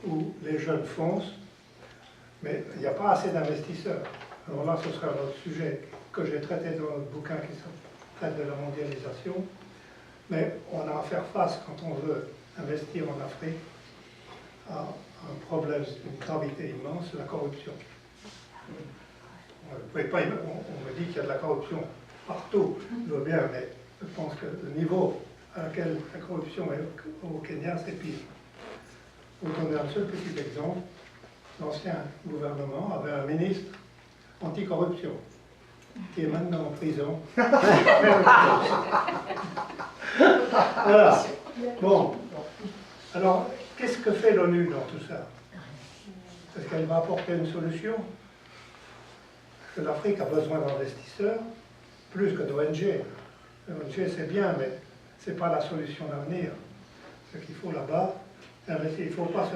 Speaker 2: où les jeunes foncent, mais il n'y a pas assez d'investisseurs. Alors là, ce sera un autre sujet que j'ai traité dans notre bouquin qui traite de la mondialisation. Mais on a à faire face, quand on veut investir en Afrique, à un problème d'une gravité immense, la corruption. On me dit qu'il y a de la corruption partout, je veux bien, mais je pense que le niveau à laquelle la corruption est au Kenya, c'est pire. Pour vous donner un seul petit exemple, l'ancien gouvernement avait un ministre anticorruption, qui est maintenant en prison. Voilà. Bon. Alors, qu'est-ce que fait l'ONU dans tout ça? Est-ce qu'elle va apporter une solution? Parce que l'Afrique a besoin d'investisseurs, plus que d'ONG. L'ONG, c'est bien, mais ce n'est pas la solution d'avenir. Ce qu'il faut là-bas, c'est investir. Il ne faut pas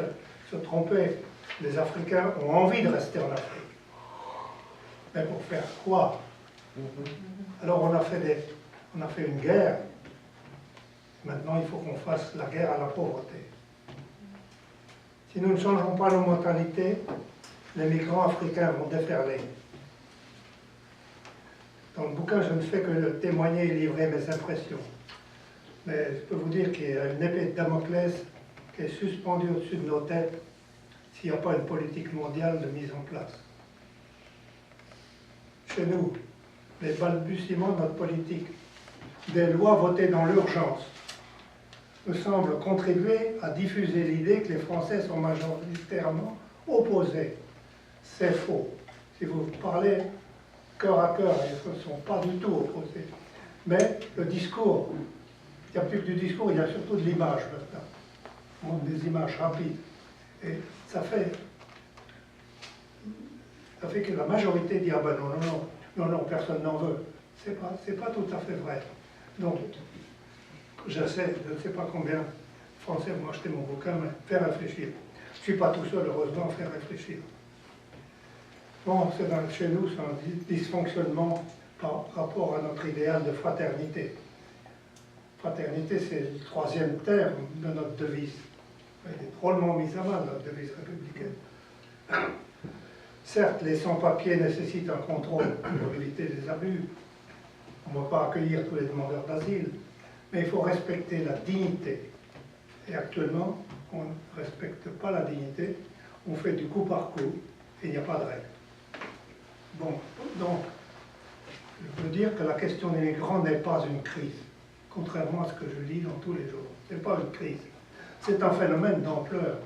Speaker 2: se tromper. Les Africains ont envie de rester en Afrique. Mais pour faire quoi? Alors on a fait une guerre. Maintenant, il faut qu'on fasse la guerre à la pauvreté. Si nous ne changeons pas nos mentalités, les migrants africains vont déferler. Dans le bouquin, je ne fais que témoigner et livrer mes impressions. Mais je peux vous dire qu'il y a une épée de Damoclès qui est suspendue au-dessus de nos têtes s'il n'y a pas une politique mondiale de mise en place. Chez nous, les balbutiements de notre politique, des lois votées dans l'urgence, me semblent contribuer à diffuser l'idée que les Français sont majoritairement opposés. C'est faux. Si vous parlez cœur à cœur, ils ne sont pas du tout opposés. Mais le discours, il n'y a plus que du discours, il y a surtout de l'image maintenant. Des images rapides. Et ça fait que la majorité dit « Ah ben non, personne n'en veut ». C'est pas tout à fait vrai. Donc, je ne sais pas combien de Français vont acheter mon bouquin, mais faire réfléchir. Je ne suis pas tout seul, heureusement, à faire réfléchir. Bon, chez nous, c'est un dysfonctionnement par rapport à notre idéal de fraternité. Fraternité, c'est le troisième terme de notre devise. Elle est drôlement mise à mal, notre devise républicaine. Certes, les sans-papiers nécessitent un contrôle pour éviter les abus. On ne va pas accueillir tous les demandeurs d'asile, mais il faut respecter la dignité. Et actuellement, on ne respecte pas la dignité, on fait du coup par coup, et il n'y a pas de règle. Bon, donc, je peux dire que la question des migrants n'est pas une crise, contrairement à ce que je lis dans tous les jours. Ce n'est pas une crise. C'est un phénomène d'ampleur,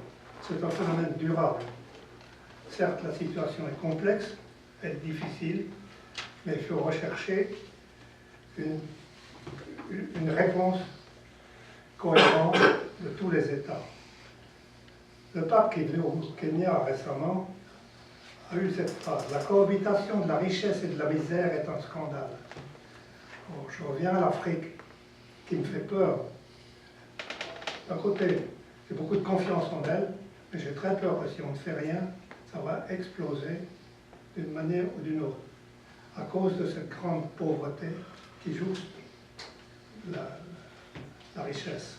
Speaker 2: c'est un phénomène durable. Certes, la situation est complexe, elle est difficile, mais il faut rechercher une réponse cohérente de tous les États. Le pape qui est venu au Kenya récemment a eu cette phrase: la cohabitation de la richesse et de la misère est un scandale. Bon, je reviens à l'Afrique, qui me fait peur. D'un côté, j'ai beaucoup de confiance en elle, mais j'ai très peur que si on ne fait rien, ça va exploser d'une manière ou d'une autre, à cause de cette grande pauvreté qui jouxte la richesse.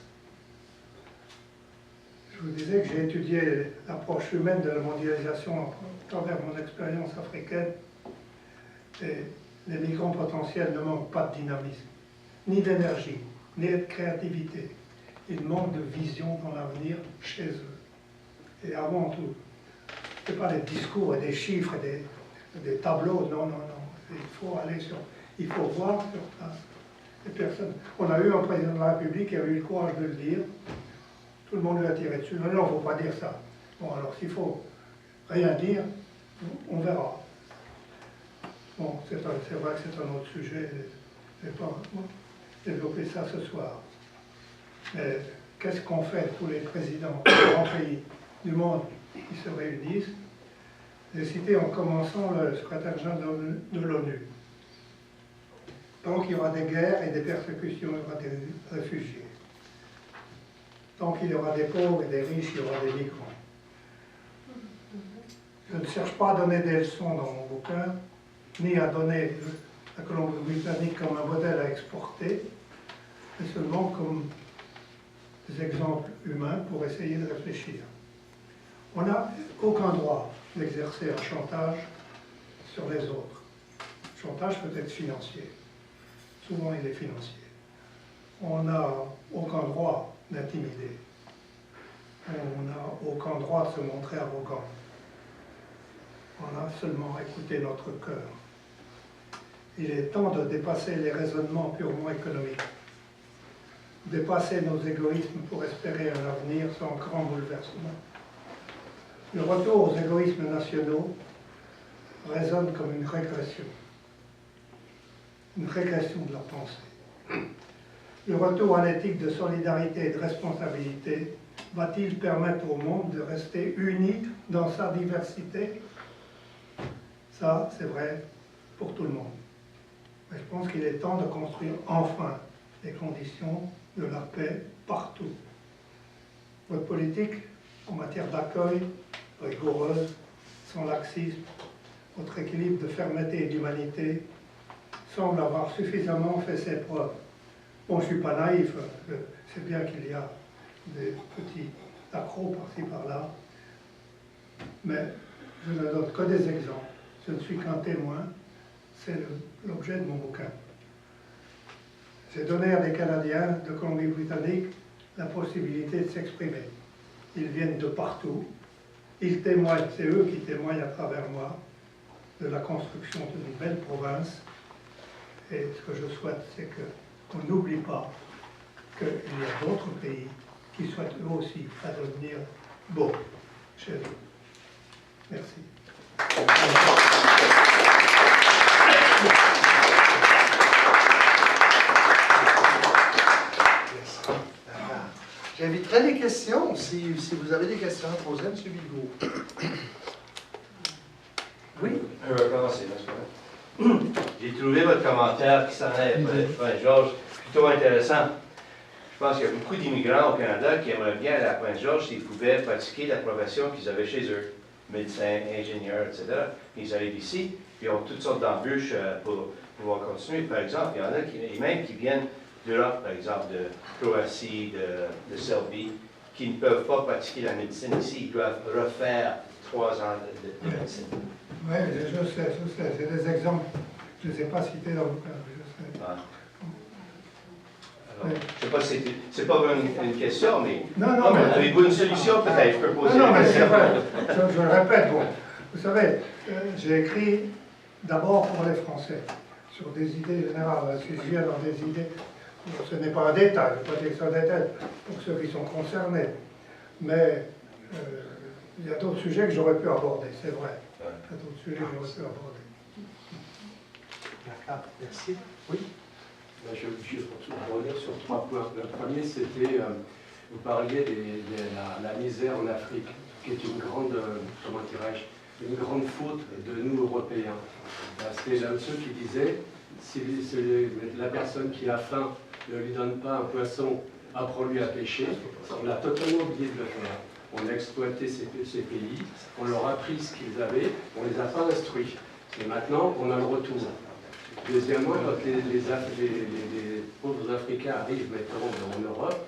Speaker 2: Je vous disais que j'ai étudié l'approche humaine de la mondialisation à travers mon expérience africaine. Et les migrants potentiels ne manquent pas de dynamisme, ni d'énergie, ni de créativité. Ils manquent de vision dans l'avenir chez eux. Et avant tout, ce n'est pas des discours et des chiffres et des tableaux, non, non, non. Il faut voir sur place les personnes. On a eu un président de la République qui a eu le courage de le dire. Tout le monde lui a tiré dessus. Non, non, il ne faut pas dire ça. Bon, alors s'il faut rien dire, on verra. Bon, c'est vrai que c'est un autre sujet. Je ne vais pas développer ça ce soir. Mais qu'est-ce qu'on fait, tous les présidents des grands pays du monde qui se réunissent? J'ai cité en commençant le secrétaire général de l'ONU. Tant qu'il y aura des guerres et des persécutions, il y aura des réfugiés. Tant qu'il y aura des pauvres et des riches, il y aura des migrants. Je ne cherche pas à donner des leçons dans mon bouquin, ni à donner la Colombie-Britannique comme un modèle à exporter, mais seulement comme des exemples humains pour essayer de réfléchir. On n'a aucun droit d'exercer un chantage sur les autres. Le chantage peut être financier. Souvent, il est financier. On n'a aucun droit d'intimider. On n'a aucun droit de se montrer arrogant. On a seulement à écouter notre cœur. Il est temps de dépasser les raisonnements purement économiques. Dépasser nos égoïsmes pour espérer un avenir sans grand bouleversement. Le retour aux égoïsmes nationaux résonne comme une régression de la pensée. Le retour à l'éthique de solidarité et de responsabilité va-t-il permettre au monde de rester unique dans sa diversité? Ça, c'est vrai pour tout le monde. Mais je pense qu'il est temps de construire enfin les conditions de la paix partout. Votre politique en matière d'accueil, rigoureuse, sans laxisme, votre équilibre de fermeté et d'humanité semble avoir suffisamment fait ses preuves. Bon, je ne suis pas naïf, je sais bien qu'il y a des petits accros par-ci par-là, mais je ne donne que des exemples. Je ne suis qu'un témoin, c'est l'objet de mon bouquin. J'ai donné à des Canadiens de Colombie-Britannique la possibilité de s'exprimer. Ils viennent de partout, ils témoignent, c'est eux qui témoignent à travers moi de la construction d'une belle province. Et ce que je souhaite, c'est qu'on n'oublie pas qu'il y a d'autres pays qui souhaitent eux aussi à devenir beaux chez eux. Merci.
Speaker 1: J'inviterai les questions, si vous avez des questions à poser, M. Bigot. Oui?
Speaker 3: Je vais commencer, j'ai trouvé votre commentaire qui s'en est, Pointe-Georges, plutôt intéressant. Je pense qu'il y a beaucoup d'immigrants au Canada qui aimeraient bien aller à Pointe-Georges s'ils pouvaient pratiquer la profession qu'ils avaient chez eux, médecins, ingénieurs, etc. Ils arrivent ici, puis ils ont toutes sortes d'embûches pour pouvoir continuer. Par exemple, il y en a qui viennent d'Europe, par exemple, de Croatie, de Serbie, qui ne peuvent pas pratiquer la médecine ici. Ils doivent refaire 3 ans de médecine.
Speaker 2: Oui, je sais. C'est des exemples. Je ne les ai pas cités dans le bouquin, je sais.
Speaker 3: Ah. Alors, je ne sais pas si c'est pas une question, mais...
Speaker 2: Non, mais...
Speaker 3: Avez-vous une solution peut-être? Je peux poser
Speaker 2: non,
Speaker 3: une
Speaker 2: mais
Speaker 3: question.
Speaker 2: c'est vrai. Je le répète, bon. Vous savez, j'ai écrit d'abord pour les Français, sur des idées générales. Si je viens dans des idées, ce n'est pas un détail, je ne veux pas dire que c'est un détail pour ceux qui sont concernés. Mais il y a d'autres sujets que j'aurais pu aborder, c'est vrai. Il y a d'autres sujets que j'aurais pu aborder.
Speaker 1: D'accord, merci. Oui?
Speaker 4: Je vais revenir sur 3 points. Le premier, c'était, vous parliez de la misère en Afrique, qui est une grande, comment dirais-je, une grande faute de nous, Européens. C'est l'un de ceux qui disait, si la personne qui a faim ne lui donne pas un poisson, apprends-lui à pêcher, on a totalement oublié de le faire. On a exploité ces pays, on leur a pris ce qu'ils avaient, on ne les a pas instruits. Et maintenant, on a le retour. Deuxièmement, quand les pauvres Africains arrivent maintenant en Europe,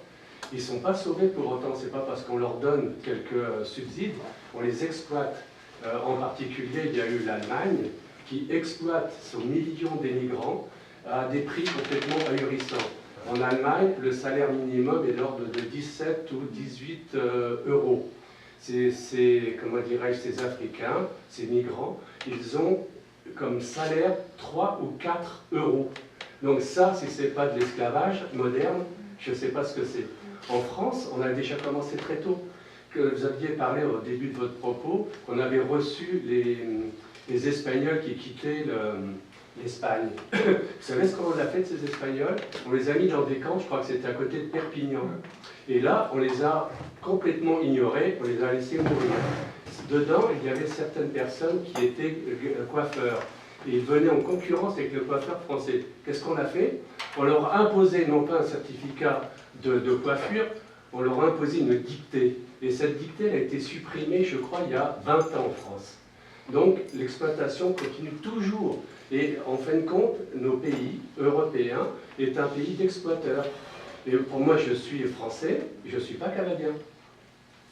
Speaker 4: ils ne sont pas sauvés pour autant. Ce n'est pas parce qu'on leur donne quelques subsides, on les exploite. En particulier, il y a eu l'Allemagne qui exploite son million d'émigrants à des prix complètement ahurissants. En Allemagne, le salaire minimum est de l'ordre de 17 ou 18 euros. Comment dirais-je, ces Africains, ces migrants, ils ont comme salaire 3 ou 4 euros. Donc ça, si ce n'est pas de l'esclavage moderne, je ne sais pas ce que c'est. En France, on a déjà commencé très tôt. Que vous aviez parlé au début de votre propos, qu'on avait reçu les Espagnols qui quittaient l'Espagne. Vous savez ce qu'on a fait de ces Espagnols? On les a mis dans des camps, je crois que c'était à côté de Perpignan. Et là, on les a complètement ignorés, on les a laissés mourir. Dedans, il y avait certaines personnes qui étaient coiffeurs. Et ils venaient en concurrence avec le coiffeur français. Qu'est-ce qu'on a fait? On leur a imposé non pas un certificat de coiffure, on leur a imposé une dictée. Et cette dictée elle a été supprimée, je crois, il y a 20 ans en France. Donc l'exploitation continue toujours. Et en fin de compte, nos pays européens est un pays d'exploiteurs. Et pour moi, je suis français, je ne suis pas canadien.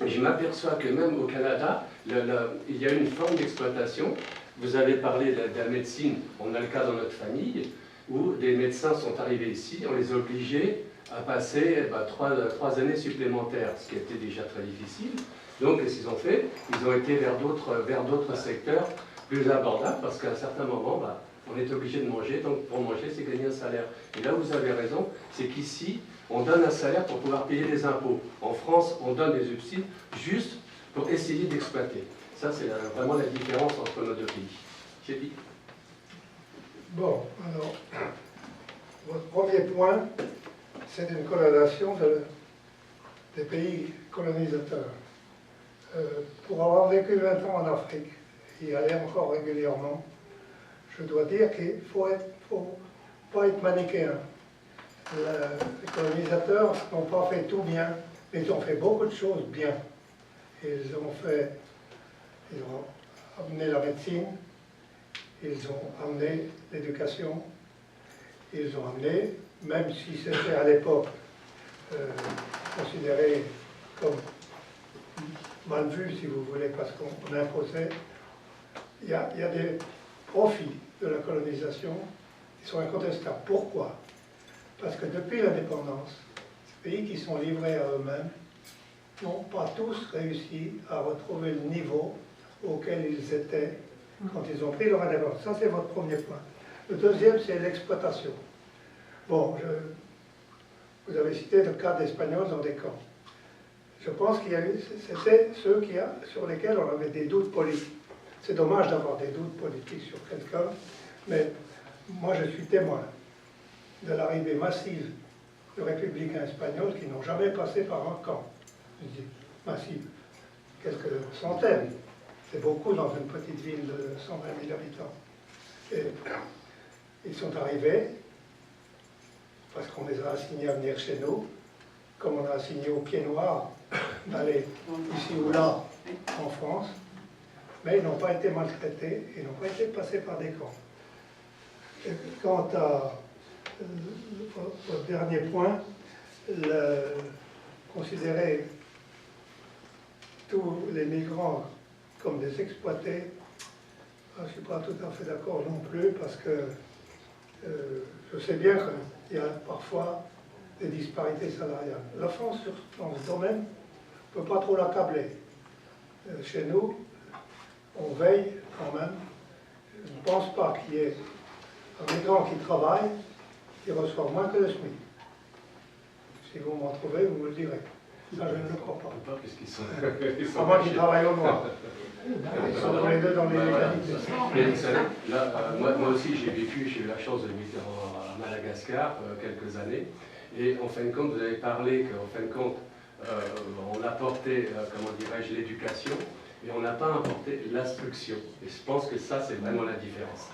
Speaker 4: Et je m'aperçois que même au Canada, il y a une forme d'exploitation. Vous avez parlé de la médecine, on a le cas dans notre famille, où des médecins sont arrivés ici, on les a obligés à passer 3 années supplémentaires, ce qui était déjà très difficile. Donc, qu'est-ce qu'ils ont fait? Ils ont été vers d'autres secteurs plus abordables, parce qu'à un certain moment, on est obligé de manger, donc pour manger, c'est gagner un salaire. Et là où vous avez raison, c'est qu'ici, on donne un salaire pour pouvoir payer les impôts. En France, on donne des subsides juste pour essayer d'exploiter. Ça, c'est vraiment la différence entre nos deux pays. J'ai dit.
Speaker 2: Bon, alors, votre premier point, c'est une condamnation des pays colonisateurs. Pour avoir vécu 20 ans en Afrique, et y aller encore régulièrement, je dois dire qu'il ne faut pas être manichéen. Les colonisateurs n'ont pas fait tout bien, mais ils ont fait beaucoup de choses bien. Ils ont amené la médecine, ils ont amené l'éducation, ils ont amené, même si c'était à l'époque considéré comme mal vu, si vous voulez, parce qu'on imposait, il y a des profits de la colonisation qui sont incontestables. Pourquoi? Parce que depuis l'indépendance, ces pays qui sont livrés à eux-mêmes n'ont pas tous réussi à retrouver le niveau auquel ils étaient quand ils ont pris leur indépendance. Ça, c'est votre premier point. Le deuxième, c'est l'exploitation. Bon, vous avez cité le cas d'Espagnols dans des camps. Je pense qu'il y a eu, c'était ceux sur lesquels on avait des doutes politiques. C'est dommage d'avoir des doutes politiques sur quelqu'un, mais moi je suis témoin de l'arrivée massive de républicains espagnols qui n'ont jamais passé par un camp. Je dis massive, quelques centaines. C'est beaucoup dans une petite ville de 120 000 habitants. Et ils sont arrivés parce qu'on les a assignés à venir chez nous, comme on a assigné aux pieds noirs d'aller ici ou là en France, mais ils n'ont pas été maltraités, ils n'ont pas été passés par des camps. Et quant à votre dernier point, considérer tous les migrants comme des exploités, je ne suis pas tout à fait d'accord non plus, parce que je sais bien qu'il y a parfois des disparités salariales. La France, dans ce domaine, ne peut pas trop l'accabler. Chez nous, on veille quand même. Je ne pense pas qu'il y ait un migrant qui travaille qui reçoit moins que le SMIC. Si vous m'en trouvez, vous me le direz. Ça, je ne le crois pas.
Speaker 4: Puisqu'ils sont...
Speaker 2: À moins qu'ils travaillent au noir. Ils sont tous les deux dans les légalités.
Speaker 4: Mais vous savez, là, moi aussi j'ai eu la chance de vivre à Madagascar quelques années. Et en fin de compte, vous avez parlé qu'en fin de compte, on apportait, comment dirais-je, l'éducation, mais on n'a pas apporté l'instruction. Et je pense que ça, c'est vraiment la différence.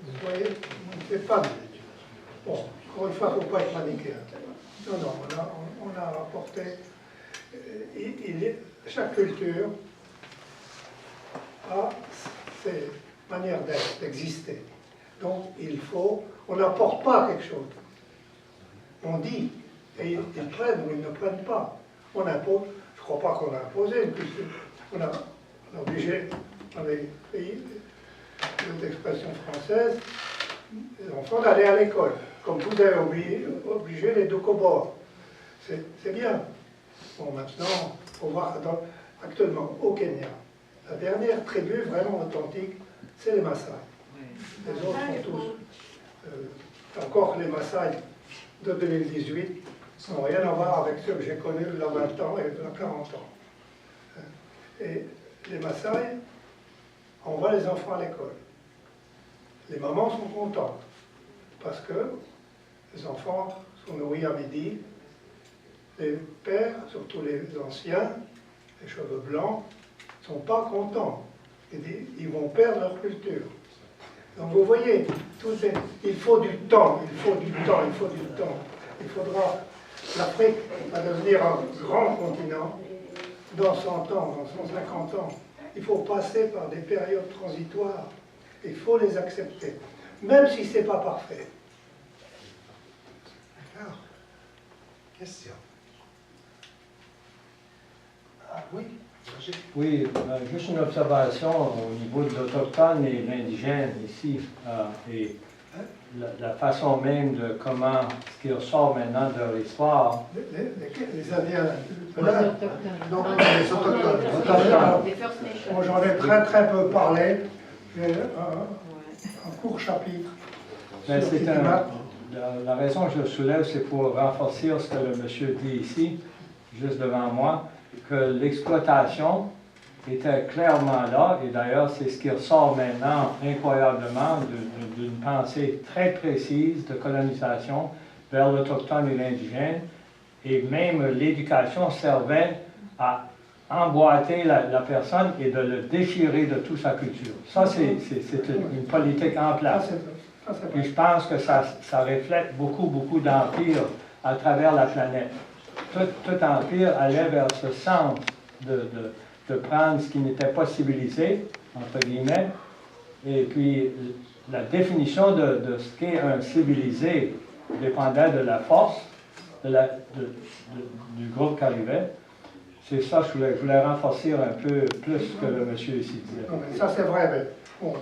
Speaker 2: Vous voyez, on ne fait pas de l'éducation. Bon, encore une fois, il ne faut pas être manichéen. Non, non, on a apporté... chaque culture a ses manières d'être, d'exister. Donc on n'apporte pas quelque chose. On dit, et ils prennent ou ils ne prennent pas. On impose, je ne crois pas qu'on a imposé une culture. On a obligé, dans les pays d'expression française, les enfants d'aller à l'école. Comme vous avez obligé les Doukhobors. C'est bien. Bon, maintenant, il faut voir actuellement au Kenya. La dernière tribu vraiment authentique, c'est les Maasai. Les autres sont tous. Encore les Maasai de 2018 n'ont rien à voir avec ceux que j'ai connus il y a 20 ans et il y a 40 ans. Et les Maasai envoient les enfants à l'école. Les mamans sont contentes parce que les enfants sont nourris à midi. Les pères, surtout les anciens, les cheveux blancs, ne sont pas contents. Ils vont perdre leur culture. Donc vous voyez, il faut du temps, il faut du temps, il faut du temps. Il faudra, l'Afrique va devenir un grand continent dans 100 ans, dans 150 ans. Il faut passer par des périodes transitoires. Il faut les accepter, même si ce n'est pas parfait.
Speaker 1: D'accord. Question. Ah oui, Roger.
Speaker 5: Oui, juste une observation au niveau de l'autochtone et l'indigène ici, et la façon même de comment, ce qui ressort maintenant de leur histoire.
Speaker 2: Les Indiens,
Speaker 1: Non, les autochtones.
Speaker 2: autochtones.
Speaker 6: Les First Nations.
Speaker 2: Moi, j'en ai très peu parlé. J'ai un court chapitre.
Speaker 5: Mais
Speaker 2: sur
Speaker 5: c'est
Speaker 2: Kitimat.
Speaker 5: la raison que je soulève, c'est pour renforcer ce que le monsieur dit ici, juste devant moi, que l'exploitation était clairement là, et d'ailleurs c'est ce qui ressort maintenant incroyablement d'une pensée très précise de colonisation vers l'autochtone et l'indigène, et même l'éducation servait à emboîter la personne et de le déchirer de toute sa culture. Ça, c'est une politique en place. Et je pense que ça reflète beaucoup d'empires à travers la planète. Tout empire allait vers ce sens de prendre ce qui n'était pas civilisé, entre guillemets, et puis la définition de ce qu'est un civilisé dépendait de la force du groupe qui arrivait. C'est ça que je voulais renforcer un peu plus que le monsieur ici disait.
Speaker 2: Non, mais ça c'est vrai, mais bon,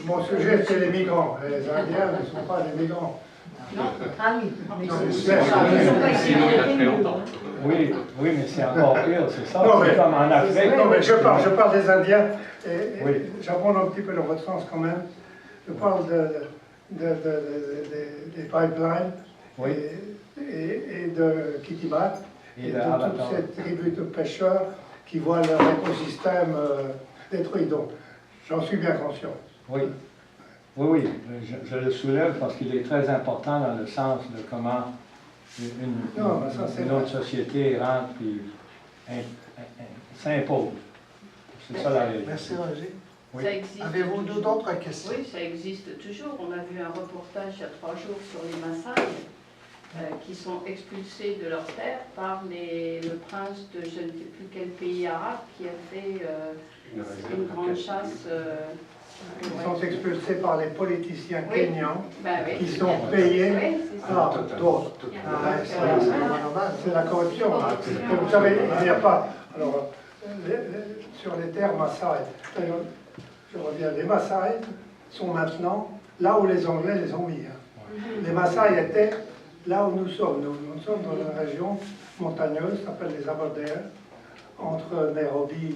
Speaker 2: mon sujet c'est les migrants. Les Indiens ne sont pas des migrants.
Speaker 6: Non. Ah oui. Mais
Speaker 2: Non,
Speaker 6: c'est-
Speaker 2: mais
Speaker 6: ils sont pas
Speaker 4: sinon, il y a très
Speaker 6: ici.
Speaker 4: longtemps.
Speaker 5: Oui, mais c'est encore pire, c'est ça.
Speaker 2: Non,
Speaker 5: C'est
Speaker 2: mais-
Speaker 5: comme en Afrique.
Speaker 2: Non, mais je parle des Indiens, et
Speaker 5: Oui.
Speaker 2: j'abonde un petit peu dans votre sens quand même. Je parle des pipelines
Speaker 5: Oui.
Speaker 2: et de Kitimat
Speaker 5: Et
Speaker 2: et
Speaker 5: de
Speaker 2: de
Speaker 5: Avatar.
Speaker 2: toute cette tribu de pêcheurs qui voient leur écosystème détruit. Donc, j'en suis bien conscient.
Speaker 5: Oui, je le soulève parce qu'il est très important dans le sens de comment
Speaker 2: Non, mais ça, c'est
Speaker 5: une autre société rentre et s'impose. C'est ça la réalité.
Speaker 1: Merci Roger.
Speaker 5: Oui.
Speaker 6: Ça existe.
Speaker 1: Avez-vous d'autres questions?
Speaker 6: Oui, ça existe toujours. On a vu un reportage il y a 3 jours sur les Maasai qui sont expulsés de leur terre par le prince de je ne sais plus quel pays arabe qui a fait une grande chasse.
Speaker 2: Ils sont expulsés par les politiciens
Speaker 6: Oui.
Speaker 2: kenyans
Speaker 6: Ben oui.
Speaker 2: qui sont payés
Speaker 6: Oui, c'est ça.
Speaker 2: par d'autres.
Speaker 1: Ah, ouais, c'est pas normal.
Speaker 2: C'est la corruption. Et vous savez, il n'y a pas. Alors, sur les terres Maasai, je reviens, les Maasai sont maintenant là où les Anglais les ont mis. Les Maasai étaient là où nous sommes. Nous sommes dans une région montagneuse, qui s'appelle les Aberdare, entre Nairobi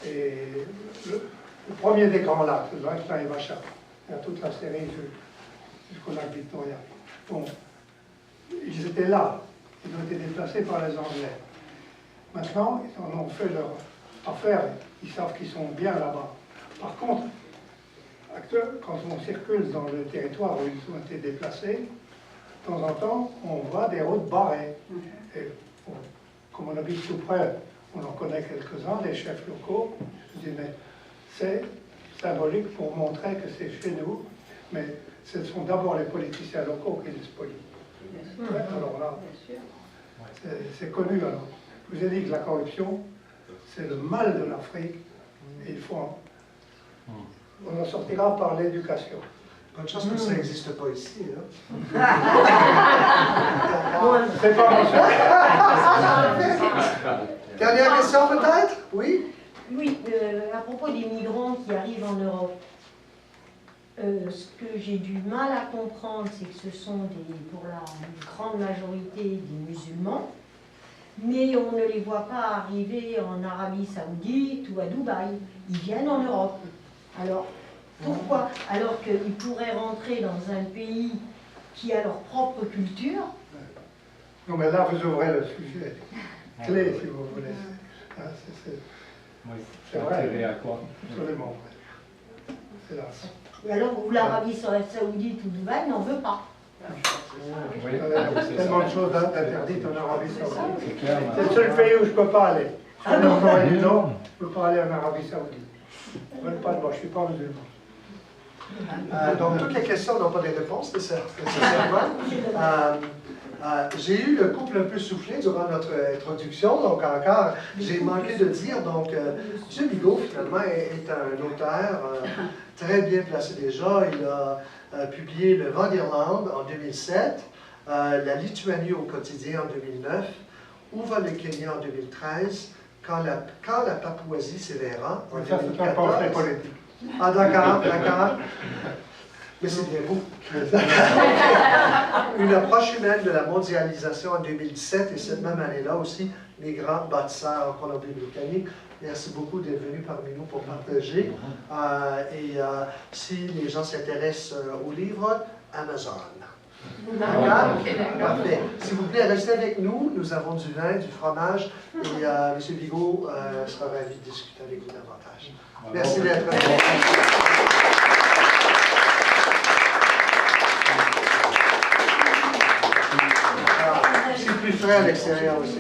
Speaker 2: et le premier des grands lacs, le lac Naivasha. Il y a toute la série jusqu'au lac Victoria. Bon, ils étaient là. Ils ont été déplacés par les Anglais. Maintenant, ils en ont fait leur affaire. Ils savent qu'ils sont bien là-bas. Par contre, quand on circule dans le territoire où ils ont été déplacés, de temps en temps, on voit des routes barrées. Et, bon, comme on habite tout près, on en connaît quelques-uns, des chefs locaux. Je dis, mais c'est symbolique pour montrer que c'est chez nous, mais ce sont d'abord les politiciens locaux qui les spolient. Ouais, alors là, c'est connu. Alors. Je vous ai dit que la corruption, c'est le mal de l'Afrique. Et on en sortira par l'éducation.
Speaker 1: Bonne chance que ça n'existe pas ici. Là.
Speaker 2: C'est pas mon sujet.
Speaker 1: Dernière question peut-être? Oui?
Speaker 7: Oui, à propos des migrants qui arrivent en Europe, ce que j'ai du mal à comprendre, c'est que ce sont pour la grande majorité des musulmans, mais on ne les voit pas arriver en Arabie Saoudite ou à Dubaï. Ils viennent en Europe. Alors, pourquoi? Alors qu'ils pourraient rentrer dans un pays qui a leur propre culture.
Speaker 2: Non, mais là, vous ouvrez le sujet clé, si vous voulez. Ah,
Speaker 5: Oui,
Speaker 2: c'est vrai.
Speaker 5: intérêt à quoi?
Speaker 2: Absolument vrai. C'est là.
Speaker 7: Et alors, où l'Arabie Saoudite ou Dubaï n'en veut pas.
Speaker 5: Oui,
Speaker 2: Il y a tellement de choses interdites en Arabie Saoudite.
Speaker 5: c'est clair.
Speaker 2: C'est le seul pays où je ne peux pas aller. Ah non, non, je ne peux pas aller en Arabie Saoudite. Ils ne veulent pas de moi, je ne suis pas musulman.
Speaker 1: Donc, toutes les questions n'ont pas de réponse nécessairement. J'ai eu le couple un peu soufflé durant notre introduction, donc encore, j'ai manqué de dire, donc, M. Bigot, finalement, est un auteur très bien placé déjà. Il a publié Le Vent d'Irlande en 2007, La Lituanie au quotidien en 2009, Où va le Kenya en 2013, Quand la Papouasie s'éveillera en
Speaker 2: Ça, c'est un pamphlet
Speaker 1: 2014.
Speaker 2: politique.
Speaker 1: Ah, d'accord, d'accord. Mais c'est bien beau. Une approche humaine de la mondialisation en 2017 et cette même année-là aussi, Migrants bâtisseurs en Colombie-Britannique. Merci beaucoup d'être venu parmi nous pour partager. Si les gens s'intéressent au livre, Amazon. D'accord? Parfait. S'il vous plaît, restez avec nous. Nous avons du vin, du fromage et M. Bigot sera ravi de discuter avec vous davantage. Merci d'être là. C'est plus frais à l'extérieur aussi.